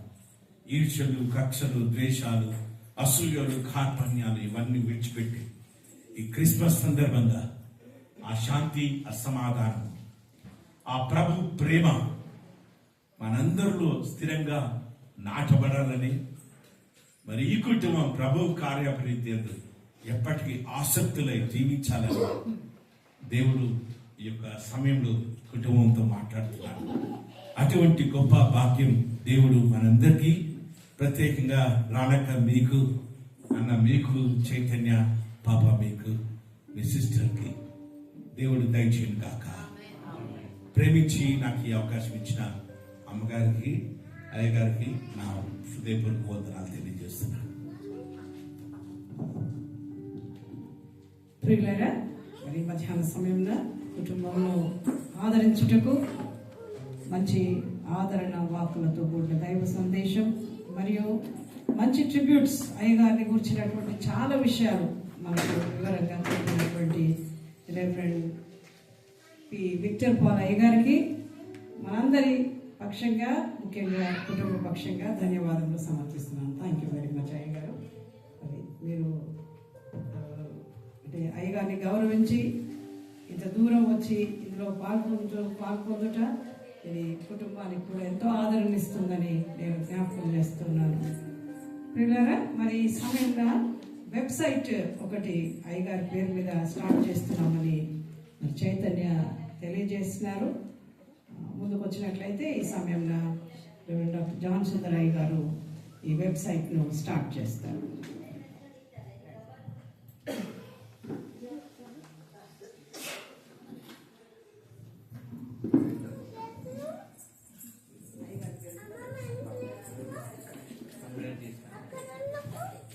ఈర్ష్యలు, కక్షలు, ద్వేషాలు, అసూయలు, కార్పణ్యాలు ఇవన్నీ విడిచిపెట్టి ఈ క్రిస్మస్ సందర్భంగా ఆ శాంతి, ఆ సమాధానం, ఆ ప్రభు ప్రేమ మనందరిలో స్థిరంగా నాటబడాలని, మరి ఈ కుటుంబం ప్రభు కార్యాభివృద్ధి ఎప్పటికీ ఆసక్తులై జీవించాలని దేవుడు ఈ యొక్క సమయంలో కుటుంబంతో మాట్లాడుతున్నాడు. అటువంటి గొప్ప భాగ్యం దేవుడు మనందరికీ, ప్రత్యేకంగా రానక్క మీకు, అన్న మీకు, చైతన్య పాప మీకు, మీ సిస్టర్కి దేవుడు దయచేయను కాక. ప్రేమించి నాకు ఈ అవకాశం ఇచ్చిన అమ్మగారికి, అయ్యగారికి నా హృదయపూర్వక వందనాలు తెలియజేస్తున్నాను. ప్రియులారా, మరి మధ్యాహ్న సమయంలో కుటుంబంలో ఆదరించుటకు మంచి ఆదరణ వాక్కులతో కూడిన దైవ సందేశం మరియు మంచి ట్రిబ్యూట్స్ అయ్యగారిని గురించినటువంటి చాలా విషయాలు మనకు వివరంగా తెలిపినటువంటి రెవరెండ్ పి విక్టర్ పాల్ అయ్యగారికి మనందరి పక్షంగా, ముఖ్యంగా కుటుంబ పక్షంగా ధన్యవాదములు సమర్పిస్తున్నాను. థ్యాంక్ యూ వెరీ మచ్ అయ్యగారు. అది మీరు అంటే అయ్యగారిని గౌరవించి ఇంత దూరం వచ్చి ఇందులో పాల్పొందుట ఇది కుటుంబానికి కూడా ఎంతో ఆదరణిస్తుందని నేను జ్ఞాపకం చేస్తున్నాను. ప్రియులారా, మరి ఈ సమయంలో వెబ్సైట్ ఒకటి అయ్యగారి పేరు మీద స్టార్ట్ చేస్తున్నామని మరి చైతన్య తెలియజేస్తున్నారు. ముందుకు వచ్చినట్లయితే ఈ సమయంలో డాక్టర్ జాన్ సుందర్ అయ్య గారు ఈ వెబ్సైట్ను స్టార్ట్ చేస్తారు.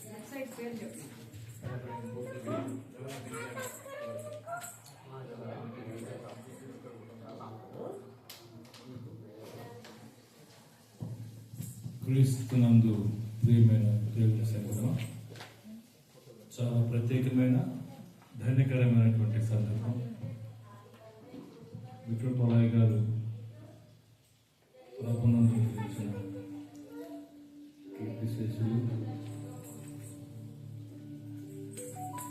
వెబ్సైట్ పేరు చెప్పండి. క్రీస్తునందు ప్రియమైన దేవుని సంగమం, చాలా ప్రత్యేకమైన ధన్యకరమైనటువంటి సందర్భం. విక్రమరాయ్ గారు ప్రభునందు గురించిన కీర్తిశేషులు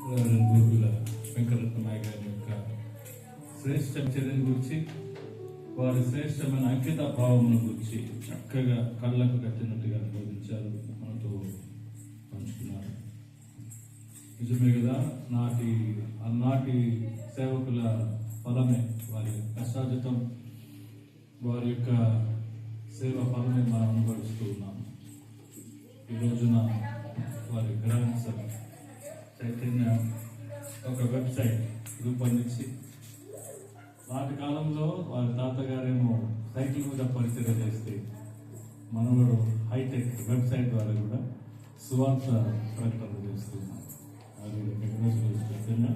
గోగుల వెంకటరత్నమాయ గారి యొక్క శ్రేష్ఠ చర్యను గురించి, వారి శ్రేష్టమైన అంకిత భావమును గురించి చక్కగా కళ్ళకు కట్టినట్టుగా అనుభవించారు, మనతో పంచుకున్నారు. నిజమే కదా, ఆనాటి సేవకుల ఫలమే, వారి కష్టార్జితం, వారి యొక్క సేవ ఫలమే మనం అనుభవిస్తూ ఉన్నాం. ఈ రోజున వారి గ్రాండ్ సన్ చైతన్య ఒక వెబ్సైట్ రూపొందించి, నాటి కాలంలో వారి తాతగారేమో సైకిల్ మీద పరిచయం చేస్తే మనవడు హైటెక్ వెబ్సైట్ ద్వారా కూడా సువార్త ప్రకటన చేస్తున్నాం. అది చైతన్య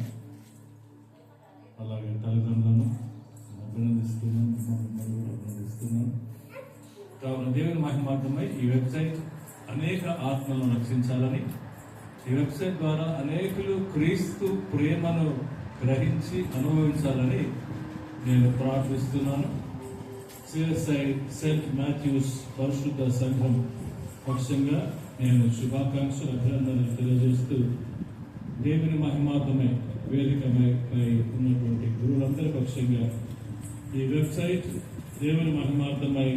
అలాగే తల్లిదండ్రులను అభినందిస్తున్నాను, అభినందిస్తున్నాను. కావున దేవుని మహిమార్థమై ఈ వెబ్సైట్ అనేక ఆత్మలను రక్షించాలని, ఈ వెబ్సైట్ ద్వారా అనేకులు క్రీస్తు ప్రేమను గ్రహించి అనుభవించాలని నేను ప్రార్థిస్తున్నాను. సిఎస్ఐ సెయింట్ మాథ్యూస్ పరిశుద్ధ సంఘం పక్షంగా నేను శుభాకాంక్షలు, అభినందనలు తెలియజేస్తూ, దేవుని మహిమార్థమై వేదికపై ఉన్నటువంటి గురువులందరి పక్షంగా ఈ వెబ్సైట్ దేవుని మహిమార్థమై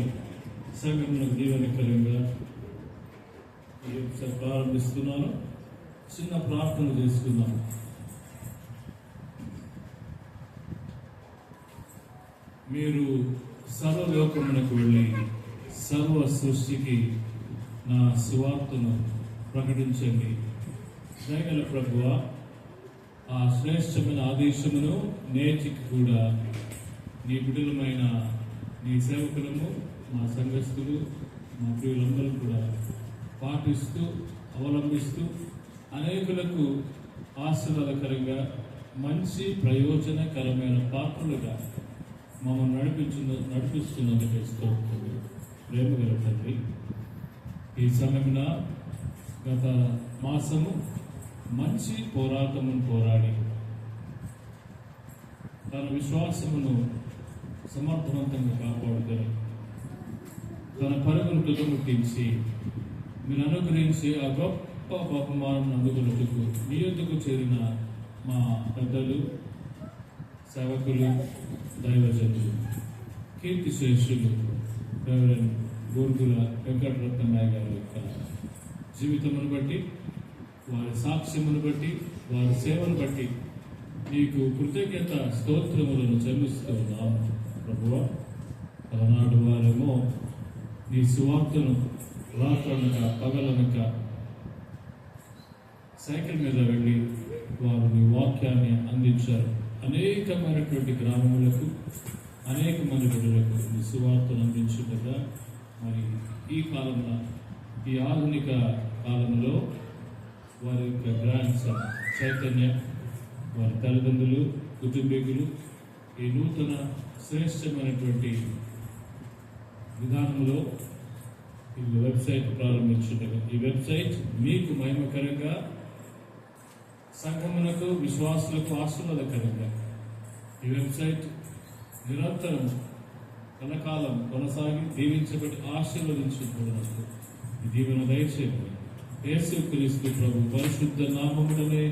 సంఘంలో దీవెనకరంగా ఈ వెబ్సైట్ ప్రారంభిస్తున్నాను. చిన్న ప్రార్థన చేసుకున్నాను. మీరు సర్వలోకమునకు వెళ్ళి సర్వ సృష్టికి నా సువార్తను ప్రకటించండి. దయగల ప్రభువా, ఆ శ్రేష్టమైన ఆదేశమును నేటికి కూడా నీ బిడ్డలమైన నీ సేవకులము, మా సంఘస్థులు, మా ప్రియులందరూ కూడా పాటిస్తూ అవలంబిస్తూ అనేకులకు ఆశీర్వాదకరంగా మంచి ప్రయోజనకరమైన పాత్రలుగా మమ్మల్ని నడిపిస్తున్నందుకు స్తోత్రములు. ప్రేమ గల తండ్రి, ఈ సమయమున గత మాసము మంచి పోరాటమును పోరాడి తన విశ్వాసమును సమర్థవంతంగా కాపాడుకొని తన పరుగును తుదముట్టించి మీరు అనుగ్రహించి ఆ గొప్ప బహుమానం అందుకున్నట్టుకు మీ యొద్దకు చేరిన మా పెద్దలు, సేవకులు, దైవజనులు, కీర్తిశేషులు రెవరెండ్ గోర్గుల వెంకటరత్నమాయ గారి యొక్క జీవితమును బట్టి, వారి సాక్ష్యమును బట్టి, వారి సేవను బట్టి మీకు కృతజ్ఞత స్తోత్రములను చెల్లిస్తూ ఉన్నాము. ప్రభువా, అలనాడు వారేమో నీ సువార్తను రాత్రనక పగలనక సైకిల్ మీద వెళ్ళి వారు నీ వాక్యాన్ని అందించారు. అనేకమైనటువంటి గ్రామములకు, అనేక మంది బిడ్డలకు నీ సువార్తను అందించుండగా, మరి ఈ కాలంలో, ఈ ఆధునిక కాలంలో వారి యొక్క గ్రాండ్ సన్ చైతన్య, వారి తల్లిదండ్రులు, కుటుంబీకులు ఈ నూతన శ్రేష్టమైనటువంటి విధానంలో ఈ వెబ్సైట్ ప్రారంభించుండగా, ఈ వెబ్సైట్ మీకు మహిమకరంగా, సంఘములకు, విశ్వాసులకు ఆశీర్వాదకరంగా ఈ వెబ్సైట్ నిరంతరం కనకాలం కొనసాగి దీవించబడి ఆశీర్వదించబడినట్టు ఈ దీవెన దయచేయండి. యేసుక్రీస్తు ప్రభు పరిశుద్ధ నామములనే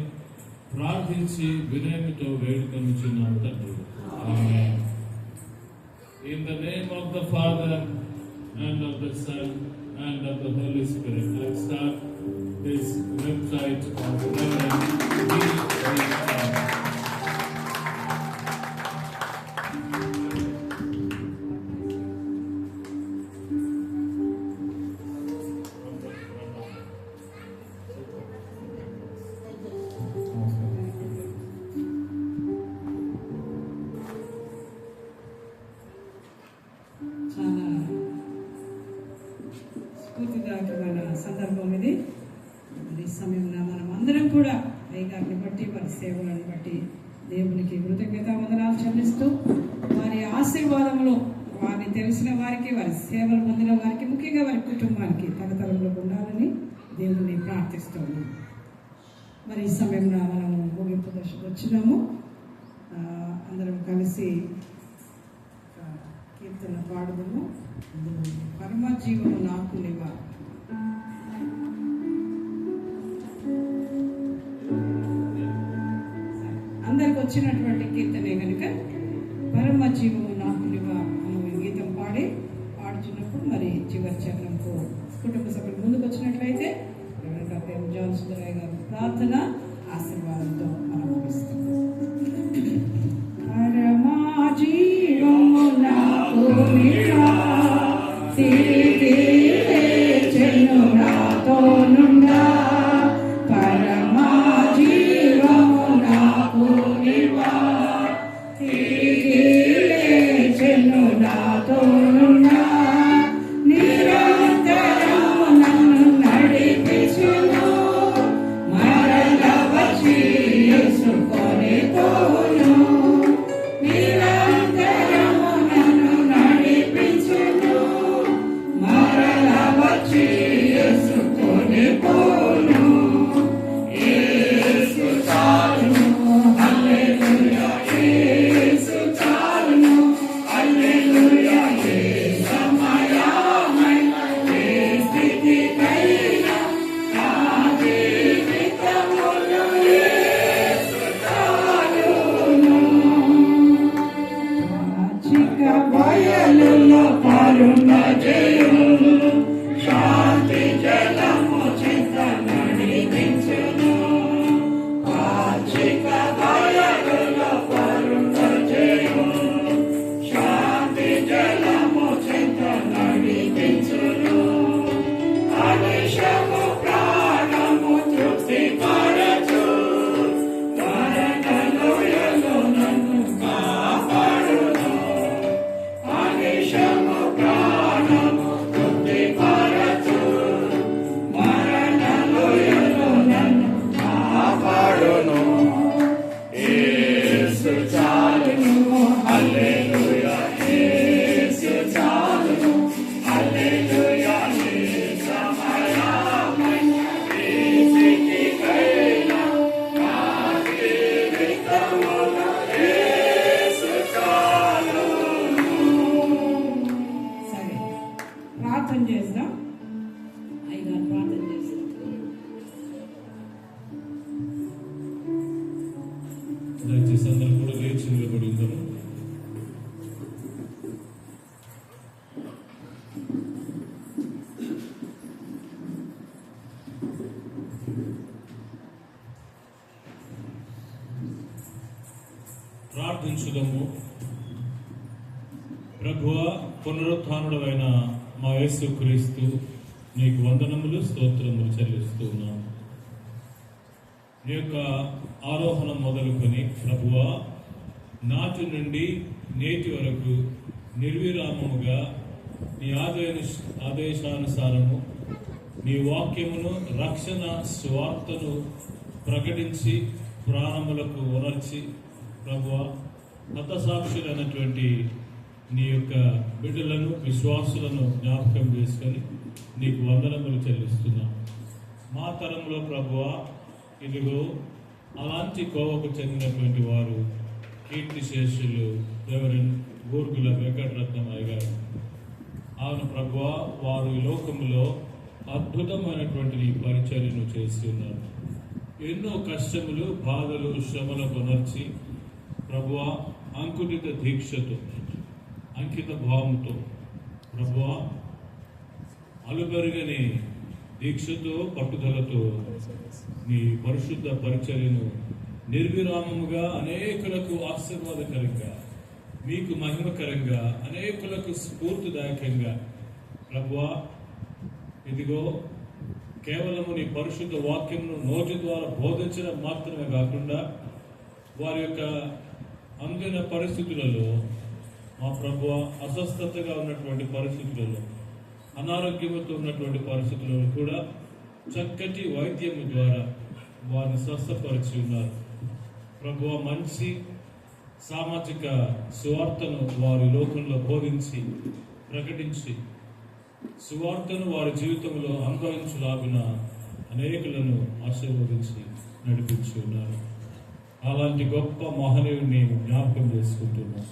ప్రార్థించి వినయముతో వేడుకొనుచున్నాము తండ్రి. ఆమేన్. In the name of the Father and of the Son and of the Holy Spirit, let's start this website of Reverend D. చాలా స్ఫూర్తిదాయకమైన సందర్భం ఇది. మరి ఈ సమయంలో మనం అందరం కూడా అయ్యగారిని బట్టి, వారి సేవలను బట్టి దేవునికి కృతజ్ఞతావందనాలు చెల్లిస్తూ, వారి ఆశీర్వాదంలో వారిని తెలిసిన వారికి, వారి సేవలు పొందిన వారికి, ముఖ్యంగా వారి కుటుంబానికి తరతరంలో ఉండాలని దేవుణ్ణి ప్రార్థిస్తున్నాం. మరి ఈ సమయంలో మనం ముగింపు దశకు వచ్చినాము. అందరం కలిసి కీర్తన పాడుదాము. పరమ జీవము నాకు నివా. అందరికి వచ్చినటువంటి కీర్తనే కనుక పరమ జీవము నాకు నివా అనే గీతం పాడుచున్నప్పుడు మరి చివరి చక్రంకు కుటుంబ సభ్యులు ముందుకు వచ్చినట్లయితే డాక్టర్ జాన్ సుందరయ్య గారు ప్రార్థన ఆశీర్వాదంతో మనం ముగిస్తాం. పరమా జీవము నాకు నివా, తిరిగి లేచెను నాతో నుండా. పరమా జీవము నాకు నివా, తిరిగి లేచెను నాతో నుండా. నిరంతరము నన్ను నడిపించును, మరల వచ్చి యేసుకొని పోను. నిరంతరము నన్ను నడిపించును, మరల వచ్చి యేసుకొని పోను. యేసు చాలును, హల్లెలూయా, యేసు చాలును, హల్లెలూయా. ఏ సమయమైన ఏ స్థితికైనా నా జీవితములో యేసు చాలును. చిక్క బయలులో పాలున్న జయము, శాంతి జలము చింత నడిపించును. చిక్క బయలులో పాలున్న జయము, శాంతి జలము చింత నడిపించును. అనిశము ప్రాణము తృప్తి పరచు, మరణలోయలో నన్ను కాపాడును. అనిశము ప్రాణము తృప్తి పరచు, మరణలోయలో నన్ను కాపాడును. యేసు చాలును, హల్లెలూయా, యేసు చాలును, హల్లెలూయా. ఏ సమయమైన ఏ స్థితికైనా నా జీవితములో యేసు చాలును. సరే, ప్రార్థన చేద్దాం. అయ్యగారు ప్రార్థన చేస్తాం. దయచేసి అందరూ కూడా లేచి నిలబడి ఉందాము. ప్రార్థించుదాము. ప్రభువా, పునరుత్థానుడైన మా యేసుక్రీస్తు, నీకు వందనములు, స్తోత్రములు చెల్లిస్తూ ఉన్నాము. నీ యొక్క ఆరోహణం మొదలుకొని ప్రభువా, నాటి నుండి నేటి వరకు నిర్విరామముగా నీ ఆదేశానుసారము నీ వాక్యమును, రక్షణ స్వార్థను ప్రకటించి ప్రాణములకు ఉనర్చి ప్రభువా, హతసాక్షులైనటువంటి నీ యొక్క బిడ్డలను, విశ్వాసులను జ్ఞాపకం చేసుకొని నీకు వందనములు చెల్లిస్తున్నాం. మా తరంలో ప్రభువా, ఇదిగో అలాంటి కోవకు చెందినటువంటి వారు కీర్తిశేషులు రెవరెండ్ గూర్గుల వెంకటరత్నమయ్య గారు. అవును ప్రభువా, వారు ఈ లోకములో అద్భుతమైనటువంటి నీ పరిచర్యను చేసి ఉన్నారు. ఎన్నో కష్టములు, బాధలు, శ్రమలకు నర్చి ప్రభువా, అంకుటిత దీక్షతో, అంకిత భావంతో ప్రభువా, అలుబెరగని దీక్షతో, పట్టుదలతో నీ పరిశుద్ధ పరిచర్యను నిర్విరామముగా అనేకులకు ఆశీర్వాదకరంగా, మీకు మహిమకరంగా, అనేకులకు స్ఫూర్తిదాయకంగా ప్రభువా, ఇదిగో కేవలము నీ పరిశుద్ధ వాక్యమును నోటి ద్వారా బోధించడం మాత్రమే కాకుండా వారి యొక్క అందిన పరిస్థితులలో మా ప్రభువా, అస్వస్థతగా ఉన్నటువంటి పరిస్థితులలో, అనారోగ్యంతో ఉన్నటువంటి పరిస్థితులలో కూడా చక్కటి వైద్యము ద్వారా వారిని స్వస్థపరిచి ఉన్నారు. ప్రభువా, మంచి సామాజిక సువార్తను వారి లోకంలో బోధించి ప్రకటించి సువార్తను వారి జీవితంలో అనుభవించలాగున అనేకులను ఆశీర్వదించి నడిపించి ఉన్నారు. అలాంటి గొప్ప మహనీయుడిని జ్ఞాపకం చేసుకుంటున్నాం.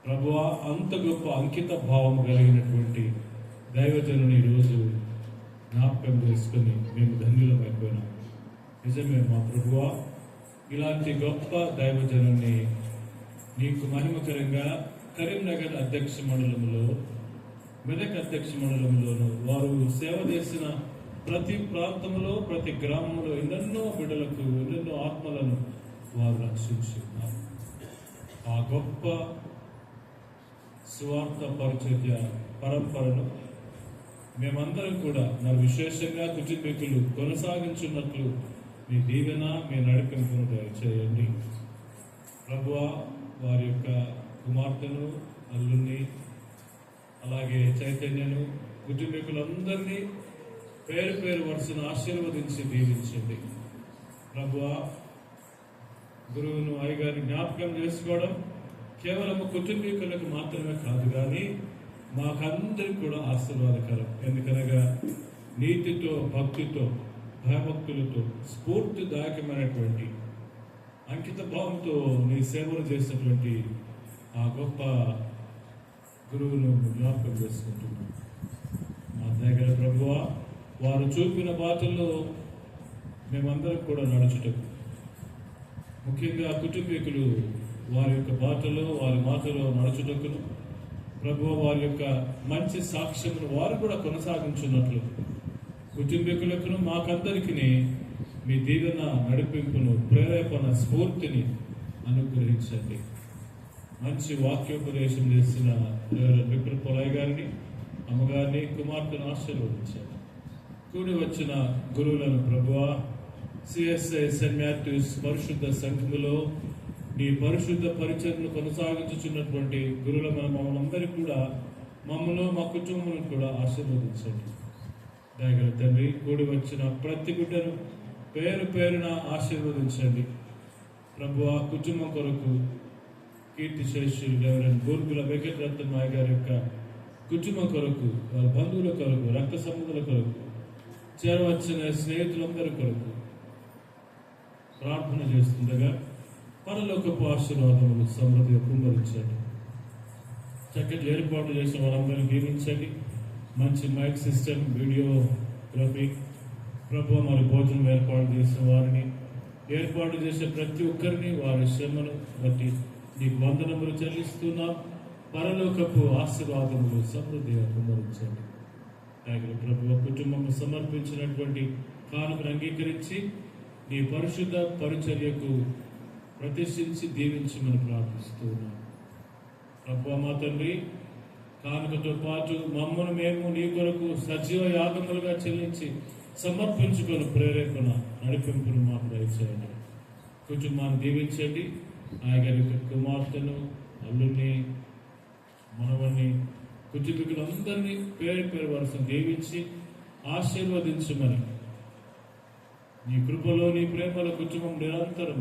ప్రభువా, అంత గొప్ప అంకిత భావం కలిగినటువంటి దైవజనుని ఈరోజు జ్ఞాపకం చేసుకుని మేము ధన్యులమైపోయినాం. నిజమే మా ప్రభువా, ఇలాంటి గొప్ప దైవజనుని నీకు మహిమకరంగా కరీంనగర్ అధ్యక్ష మండలంలో, మెదక్ అధ్యక్ష మండలంలోనూ వారు సేవ చేసిన ప్రతి ప్రాంతంలో, ప్రతి గ్రామంలో ఎన్నెన్నో బిడ్డలకు, ఎన్నెన్నో ఆత్మలను వారు రక్షించున్నారు. ఆ గొప్ప సువార్త పరిచర్య పరంపరను మేమందరం కూడా మరి విశేషంగా కుటుంబీకులు కొనసాగించున్నట్లు మీ దీవెన, మీ నడిపింపును దయచేయండి. ప్రభువా, వారి యొక్క కుమార్తెను, అల్లుని, అలాగే చైతన్యను, కుటుంబీకులందరినీ పేరు పేరు వరుసను ఆశీర్వదించి దీవించండి. ప్రభువా, గురువును, అయ్యగారిని జ్ఞాపకం చేసుకోవడం కేవలం కుటుంబీకులకు మాత్రమే కాదు, కానీ మాకందరికి కూడా ఆశీర్వాదకరం. ఎందుకనగా నీతితో, భక్తితో, భయభక్తులతో, స్ఫూర్తిదాయకమైనటువంటి అంకిత భావంతో నీ సేవలు చేసినటువంటి ఆ గొప్ప గురువును జ్ఞాపకం చేసుకుంటున్నాం. మా దగ్గర ప్రభువా, వారు చూపిన బాటల్లో మేమందరం కూడా నడుచుటకు, ముఖ్యంగా కుటుంబీకులు వారి యొక్క బాటలో, వారి మాటలో నడుచుటకును, ప్రభువా, వారి యొక్క మంచి సాక్ష్యమును వారు కూడా కొనసాగించున్నట్లు కుటుంబీకులకు మాకందరికి మీ దీవెన, నడిపింపును, ప్రేరేపణ, స్ఫూర్తిని అనుగ్రహించండి. మంచి వాక్యోపదేశం చేసిన విక్రమ్ పొలయ్య గారిని, అమ్మగారిని, కుమార్తెను ఆశీర్వదించండి. కూడి వచ్చిన గురువులను ప్రభువా, సిఎస్ఐ సెయింట్ మాథ్యూస్ పరిశుద్ధ సంఘములో నీ పరిశుద్ధ పరిచయను కొనసాగించుచున్నటువంటి గురువుల మమ్మల్ని అందరికీ కూడా, మమ్మల్ని, మా కుటుంబం కూడా ఆశీర్వదించండి. దయగల తండ్రి, కూడి వచ్చిన ప్రతి బిడ్డను పేరు పేరున ఆశీర్వదించండి. ప్రభువా, కుటుంబం కొరకు కీర్తి శేషులు రెవరెండ్ బూర్గుల వెంకటరత్నమాయ గారి యొక్క కుటుంబం కొరకు, వారి బంధువుల కొరకు, రక్త సంబంధుల కొరకు, చేరవచ్చిన స్నేహితులందరి కొరకు ప్రార్థన చేస్తుండగా పరలోకపు ఆశీర్వాదములు సమృద్ధిగా కుమ్మరించండి. చక్కటి ఏర్పాటు చేసిన వారందరినీ దీవించండి. మంచి మైక్ సిస్టమ్, వీడియోగ్రఫీ, ప్రభు మరి భోజనం ఏర్పాటు చేసిన వారిని, ఏర్పాటు చేసే ప్రతి ఒక్కరిని వారి శ్రమను బట్టి నీకు వందనములు చెల్లిస్తున్నాం. పరలోకపు ఆశీర్వాదములు సమృద్ధిగా కుమ్మరించండి. ప్రభు కుటుంబం సమర్పించినటువంటి కానుకను అంగీకరించి నీ పరిశుద్ధ పరిచర్యకు ప్రతిష్ఠించి దీవించమని ప్రార్థిస్తున్నాం. ప్రభు మా తండ్రి, కానుకతో పాటు మమ్మను మేము నీ కొరకు సజీవ యాగములుగా చెల్లించి సమర్పించుకొని ప్రేరేపణ, నడిపింపును మాకు దయచేయండి. కుటుంబాన్ని దీవించండి. ఆయన కుమార్తెను, అల్లుని, మనవన్ని, కుటుంబీకులందరినీ పేరు పేరు వరుసను దీవించి ఆశీర్వదించమని నీ కృపలో, నీ ప్రేమల కుటుంబం నిరంతరం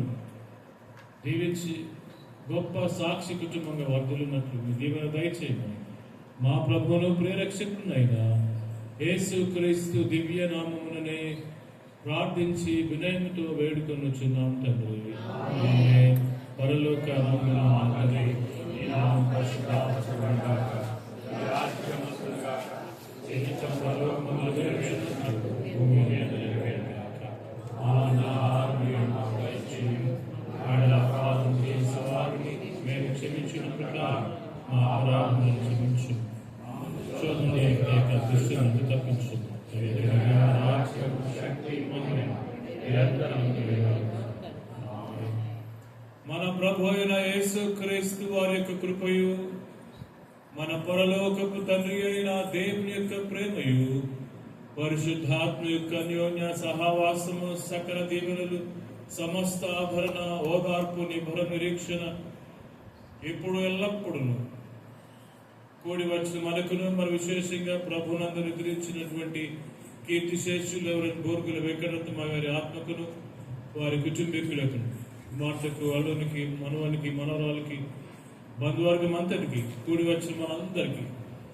దీవించి గొప్ప సాక్షి కుటుంబంగా వర్ధిల్లున్నట్లు మీ దీవెన దయచేయమని మా ప్రభువును ప్రేరక్షకునైనా యేసు క్రీస్తు దివ్య నామముననే ప్రార్థించి వినయముతో వేడుకొనుచున్నాం తండ్రి. ఆమేన్. పరలోక మేము క్షమించిన ప్రకారం మా అపరాధములను క్షమించు, శోధన దృష్టి నుండి తప్పించు. మన ప్రభు అయిన యేసు క్రీస్తు వారి యొక్క కృపయు, మన పరలోకపు తండ్రి అయిన దేవుని యొక్క ప్రేమయు, పరిశుద్ధాత్మ యొక్క అన్యోన్య సహవాసము, సకల దీవెనలు, సమస్త ఆభరణ, ఓదార్పు, నిభర నిరీక్షణ ఇప్పుడు ఎల్లప్పుడూ కూడి వచ్చిన మనకును, మరి విశేషంగా ప్రభునందు నిద్రించినటువంటి కీర్తి శేషులు రెవరెండ్ బూర్గుల వెంకటరత్నమాయ గారి ఆత్మకును, వారి కుటుంబీకులకు కుమార్తెకు, అల్లునికి, మనవనికి, మనవరాలకి, బంధువర్గం అంతటికి, కూడి వచ్చిన మనందరికీ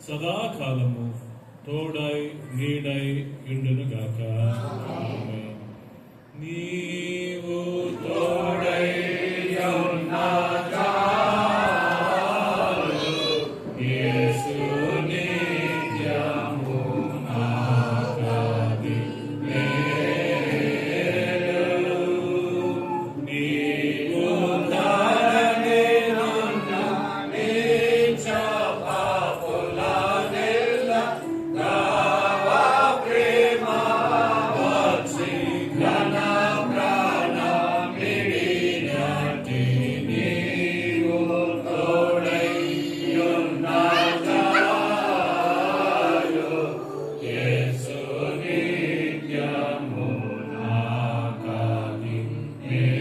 సదాకాలము తోడై నీడై యుండును గాక. ఆమేన్. నీవు తోడై ఉన్న చాలు, యేసు నిత్యము నాకది మేలు. నీవు ధరణి నుండి నీచ పాపుల నెల్ల గావ ప్రేమ వచ్చి ఘన ప్రాణమిడినటి నీవు తోడై ఉన్న చాలు, యేసు నిత్యము నాకది మేలు.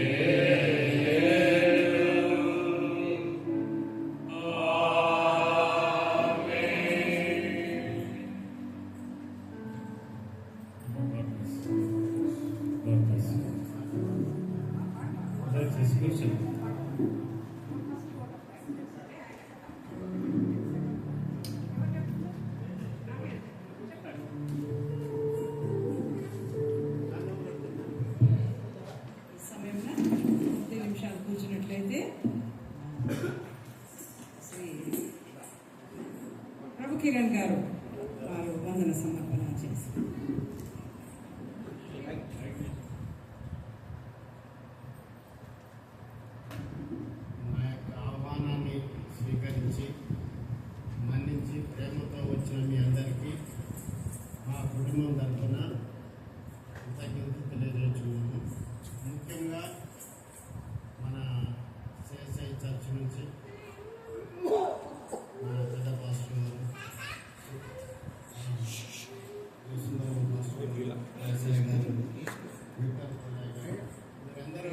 ఈ సమయంలో 10 నిమిషాలు కూర్చున్నట్లయితే శ్రీ ప్రభు కిరణ్ గారు వారు వందన సమర్పణ చేశారు. మా యొక్క ఆహ్వానాన్ని స్వీకరించి మన్నించి ప్రేమతో వచ్చిన మీ అందరికీ మా కుటుంబం తరఫున కృతజ్ఞతలు తెలియజేస్తున్నాము. ముఖ్యంగా మన సిఎస్ఐ చర్చ్ నుంచి మన పెద్ద పాస్టర్ గారు, యేసుబాబు పాస్టర్ గారు, ఎస్ఐ గారు, విక్టర్ పల్లయ్య గారు, వీరందరూ,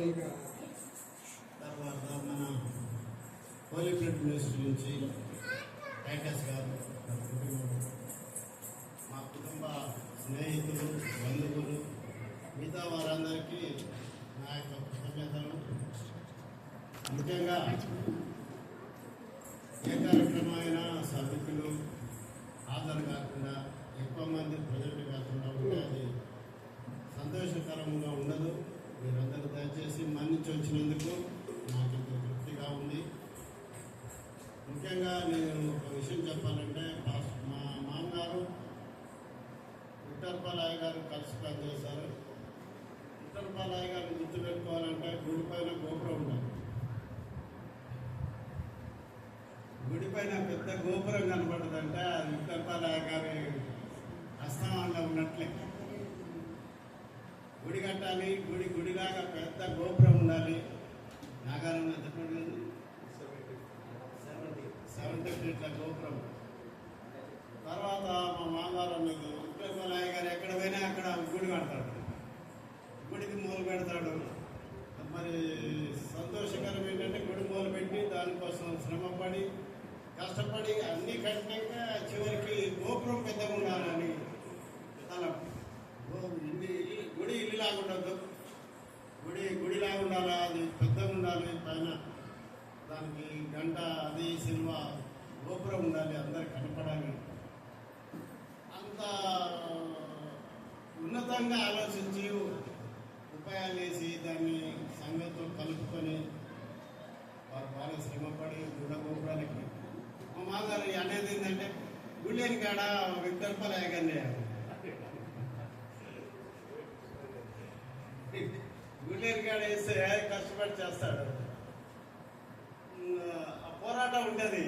తర్వాత మన హోలీ బ్లడ్ మినిస్ట్రీ నుంచి టైటస్ గారు, మా కుటుంబ స్నేహితులు, బంధువులు, మిగతా వారందరికీ నా యొక్క కృతజ్ఞతలు. ముఖ్యంగా ఏ కార్యక్రమమైనా సభ్యులు హాజరు కాకుండా ఎక్కువ మంది ప్రజలు కాకుండా ఉంటే అది సంతోషకరంగా ఉండదు. మీరందరూ దయచేసి మన్నించి వచ్చినందుకు నాకు ఎంతో తృప్తిగా ఉంది. ముఖ్యంగా నేను ఒక విషయం చెప్పాలంటే, మా మామగారు విఠలపాలయ్య గారు కలిసి పనిచేశారు. విఠలపాలయ్య గారిని గుర్తుపెట్టుకోవాలంటే గుడి పైన గోపురం ఉండాలి. గుడి పైన పెద్ద గోపురం కనపడదంటే అది విఠలపాలయ్య గారి హస్తంలో ఉన్నట్లే. గుడి కట్టాలి, గుడిలాగా పెద్ద గోపురం ఉండాలి. నాగారం ఎంతమంది 70 ఫీట్ల గోపురం. తర్వాత మా మామగారు విఠలపాలయ్య గారు ఎక్కడ పోయినా అక్కడ గుడి కడతాడు, గుడికి మూల పెడతాడు. మరి సంతోషకరం ఏంటంటే గుడి మూల పెట్టి దానికోసం శ్రమపడి కష్టపడి అన్నీ కట్టినాక చివరికి గోపురం పెద్దగా ఉండాలని తన గుడి ఇల్లులాగా ఉండదు, గుడిలాగా ఉండాలా, అది పెద్దగా ఉండాలి. పైన దానికి గంట, అది సిల్వ గోపురం ఉండాలి, అందరికి కనపడాలి. అంత ఉన్నతంగా ఆలోచించి ఉపాయాలు వేసి దాన్ని సంఘంతో కలుపుకొని వారు బాగా శ్రమపడి గుడ గోపురాలకి. మా మామగారు అనేది ఏంటంటే గుళ్ళేని కాడ విఠలపాలయ్య గారిని గుళ్ళేని కాడ వేస్తే కష్టపడి చేస్తాడు. ఆ పోరాటం ఉంటుంది,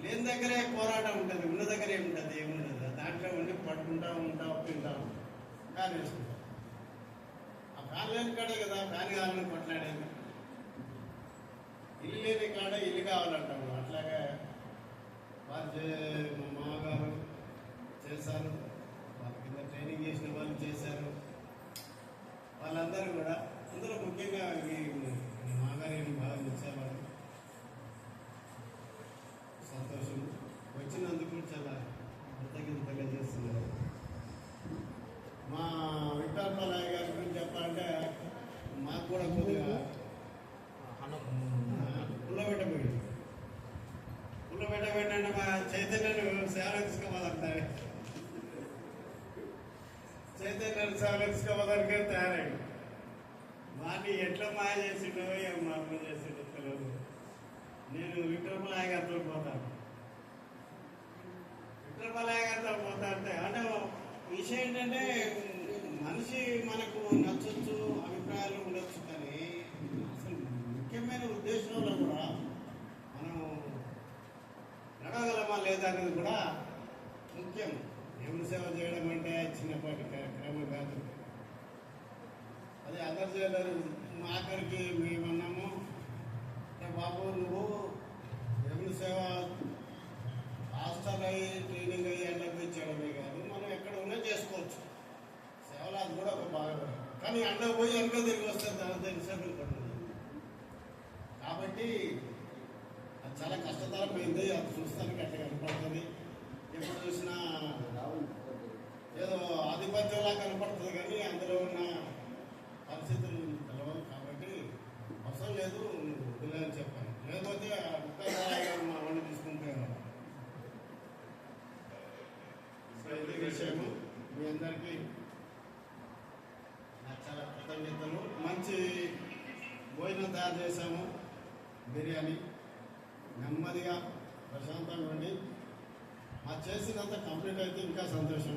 లేని దగ్గరే పోరాటం ఉంటుంది, ఉన్న దగ్గరే ఉంటుంది, ఏముండదు. దాంట్లో ఉండి పట్టుకుంటా తింటాం, ఫ్యాన్ వేసుకుంటాం. ఆ ఫ్యాన్ లేని కాడే కదా ఫ్యాన్ కావాలని కొట్లాడేది. ఇల్లు లేని కాడ ఇల్లు కావాలంటాము. అట్లాగే వారు మా మామగారు చేశారు, వాళ్ళ కింద ట్రైనింగ్ చేసిన వాళ్ళు చేశారు. వాళ్ళందరూ కూడా, అందులో ముఖ్యంగా మామగారిని బాగా నచ్చేవారు. సంతోషం. వచ్చినందుకు చాలా కృతజ్ఞత తెలియజేస్తున్నారు. మా విఠలపాలయ్య గారి గురించి చెప్పాలంటే మాకు కూడా కొద్దిగా పిల్లలు సవరించుకోవడానికి తయారయ్యాడు. వాడిని ఎట్లా మాయ చేసిండో ఏం మార్పు చేసిండో తెలియదు. నేను విక్రమలాయ గారితో పోతాను. విక్రమలాయ గారితో పోతా అంటే విషయం ఏంటంటే మనిషి మనకు నచ్చచ్చు, అభిప్రాయాలు ఉండొచ్చు, కానీ అసలు ముఖ్యమైన ఉద్దేశంలో కూడా మనం నడవగలమా లేదా అనేది కూడా ముఖ్యం. దేవుని సేవ చేయడం అంటే చిన్నపాటి కార్యక్రమం కాదు. అదే అదర్ చేయలేరు. ఆఖరికి మేమన్నాము, బాబు నువ్వు దేవుని సేవ హాస్టల్ అయ్యి ట్రైనింగ్ అయ్యి ఎండకు చేయడమే కాదు, మనం ఎక్కడ ఉన్నా చేసుకోవచ్చు. సేవలు అది కూడా ఒక బాగా, కానీ ఎండ పోయి ఎండ తిరిగి వస్తే దాని ఇన్సెంటివ్ పడుతుంది. కాబట్టి అది చాలా కష్టతరమైంది. అది చూస్తానికి అట్లా కనపడుతుంది. ఎప్పుడు చూసినా ఏదో ఆధిపత్యంలా కనపడుతుంది, కానీ అందులో ఉన్న పరిస్థితులు తెలవదు. కాబట్టి అవసరం లేదు పిల్లలని చెప్పాను. లేకపోతే మా వాడిని తీసుకుంటే ఇది విషయము. మీ అందరికీ నాకు చాలా కృతజ్ఞతలు. మంచి భోజనం తయారు చేశాము, బిర్యానీ. నెమ్మదిగా ప్రశాంతంగా ఉండి చేసినంత కంప్లీట్ అయితే ఇంకా సంతోషం.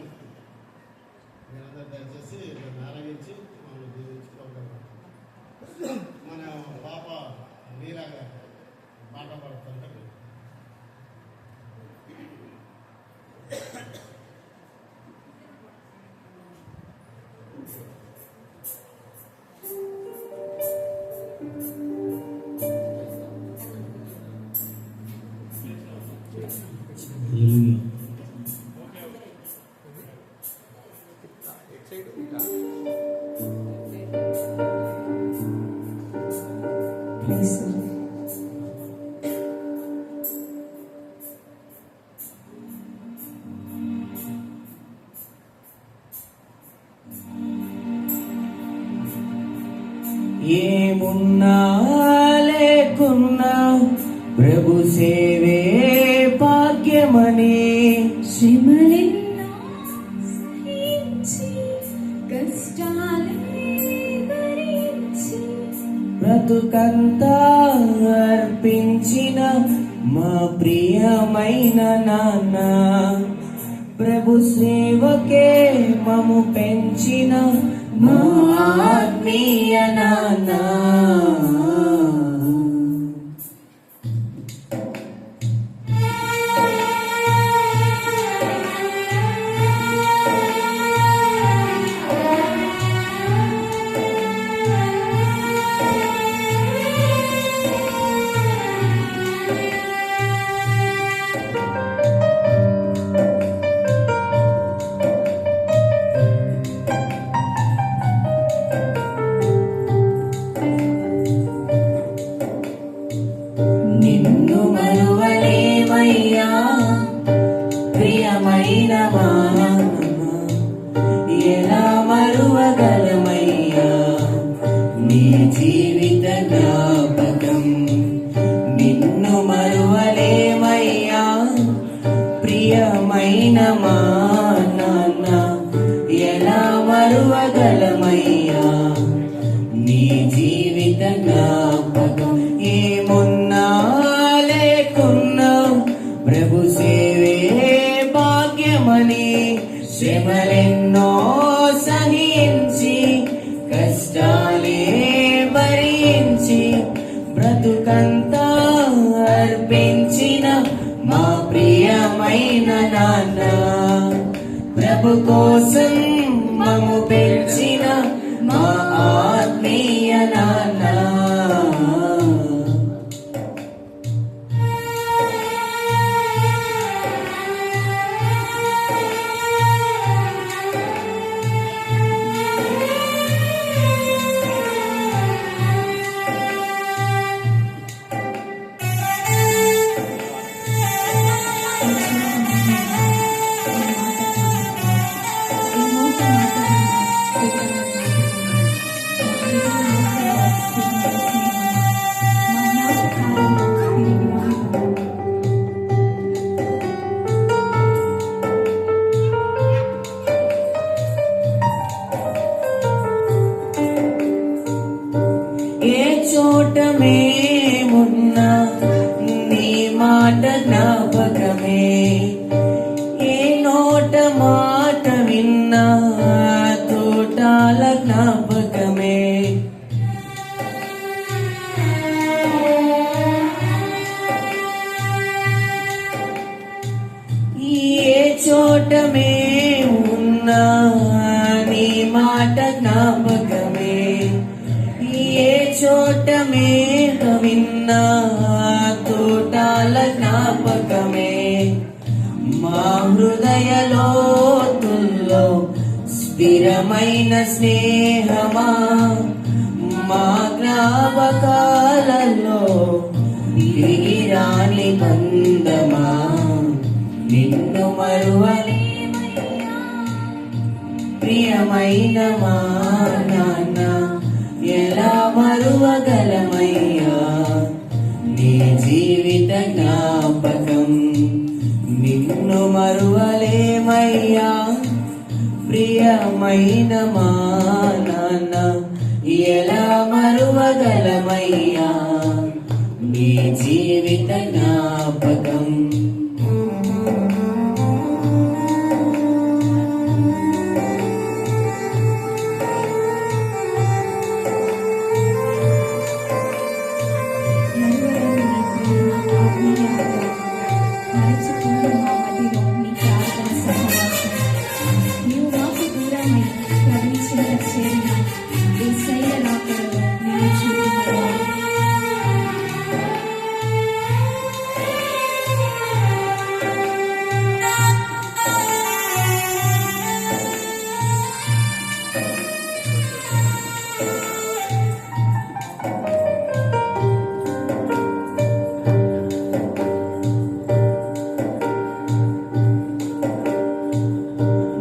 మీరందరూ దయచేసి ఆరగించి మమ్మల్ని దీవించుకోగలరు. మన పాప నీరా గారు పాట పాడుతుంటారు. ఏమున్నా లేకున్నా ప్రభు సేవే భాగ్యమని, శ్రమలెన్నో సహించి కష్టాలే భరించి బ్రతుకంతా అర్పించిన మా ప్రియమైన నాన్న, ప్రభు సేవకే మము పెంచిన మా ఆత్మీయ నాన్న. నిన్ను మరువలేమయ్యా ప్రియమైన మా నాన్న, ఎలా మరువగలమయ్యా నీ జీవిత జ్ఞాపకం. నిన్ను మరువలేమయ్యా ప్రియమైన మా నాన్న, ఎలా మరువగలమయ్యా నీ జీవిత జ్ఞాపకం. ఏమున్నా లేకున్నా ప్రభు సేవే భాగ్యమని, శ్రమలెన్నో సహించి కష్టాలే భరించి బ్రతుకంతా అర్పించిన మా ప్రియమైన నాన్న, ప్రభు కోసం మము పెంచిన మా ఆత్మీయ నాన్న. మాట జ్ఞాపకమే, ఏ చోట మేఘ విన్నా తోటాల జ్ఞాపకమే, మా హృదయ లోతుల్లో స్థిరమైన స్నేహమా, మా జ్ఞాపకాలలో తిరిగి రాని బంధమా, నిన్ను మరువని ప్రియమైన మా నాన్న ఎలా మరువగలమయ్యా, నీ జీవిత జ్ఞాపకం నిన్ను మరువలేమయ్యా, ప్రియమైన మా నాన్న ఎలా మరువగలమయ్యా, నీ జీవిత జ్ఞాపకం.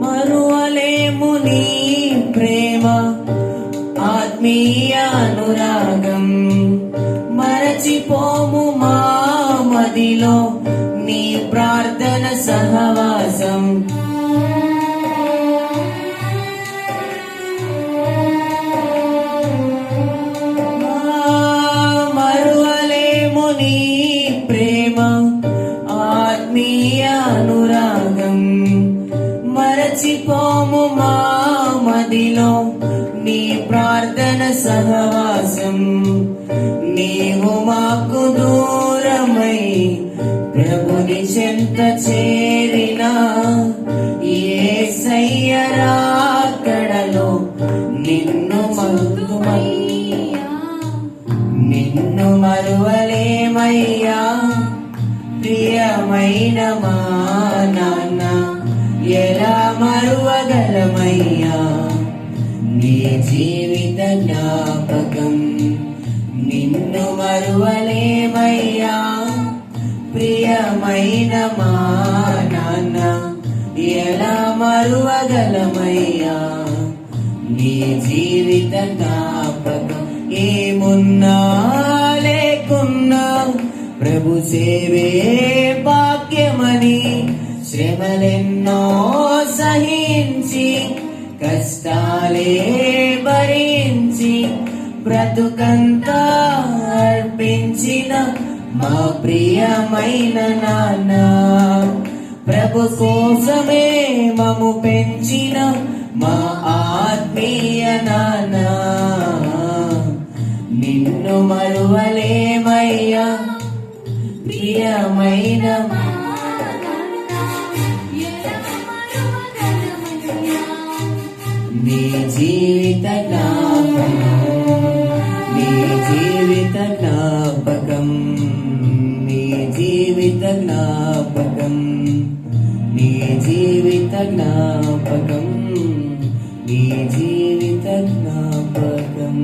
మరువలేము నీ ప్రేమ ఆత్మీయ అనురాగం, మరచిపోము మా మదిలో నీ ప్రార్థన సహవాసం. మరువలేము నీ ప్రేమ ఆత్మీయ అనురాగం, మరచిపోము మా మదిలో నీ ప్రార్థన సహవాసం. నీవు మాకు దూరమై ప్రభుని చెంత చేరినా, యేసయ్య రాకడలో నిన్ను నిన్ను మరువలేమయ్యా, ప్రియమైన మా నాన్న ఎలా మరువగలమయ్యా, నీ జీవిత జ్ఞాపకం నిన్ను మరువలేమయ్యా, ప్రియమైన మా నాన్న ఎలా మరువగలమయ్యా, నీ జీవిత జ్ఞాపకం. ఏమున్నా లేకున్నా ప్రభు సేవే భాగ్యమని, శ్రమలెన్నో సహించి కష్టాలే భరించి బ్రతుకంతా అర్పించిన మా ప్రియమైన నాన్న, ప్రభు కోసమే మము పెంచిన మా ఆత్మీయ నాన్న, నిన్ను మరువలేమయ్యా, ప్రియమైన నీ జీవిత జ్ఞాపకం, నీ జీవిత జ్ఞాపకం, నీ జీవిత జ్ఞాపకం, నీ జీవిత జ్ఞాపకం, నీ జీవిత జ్ఞాపకం.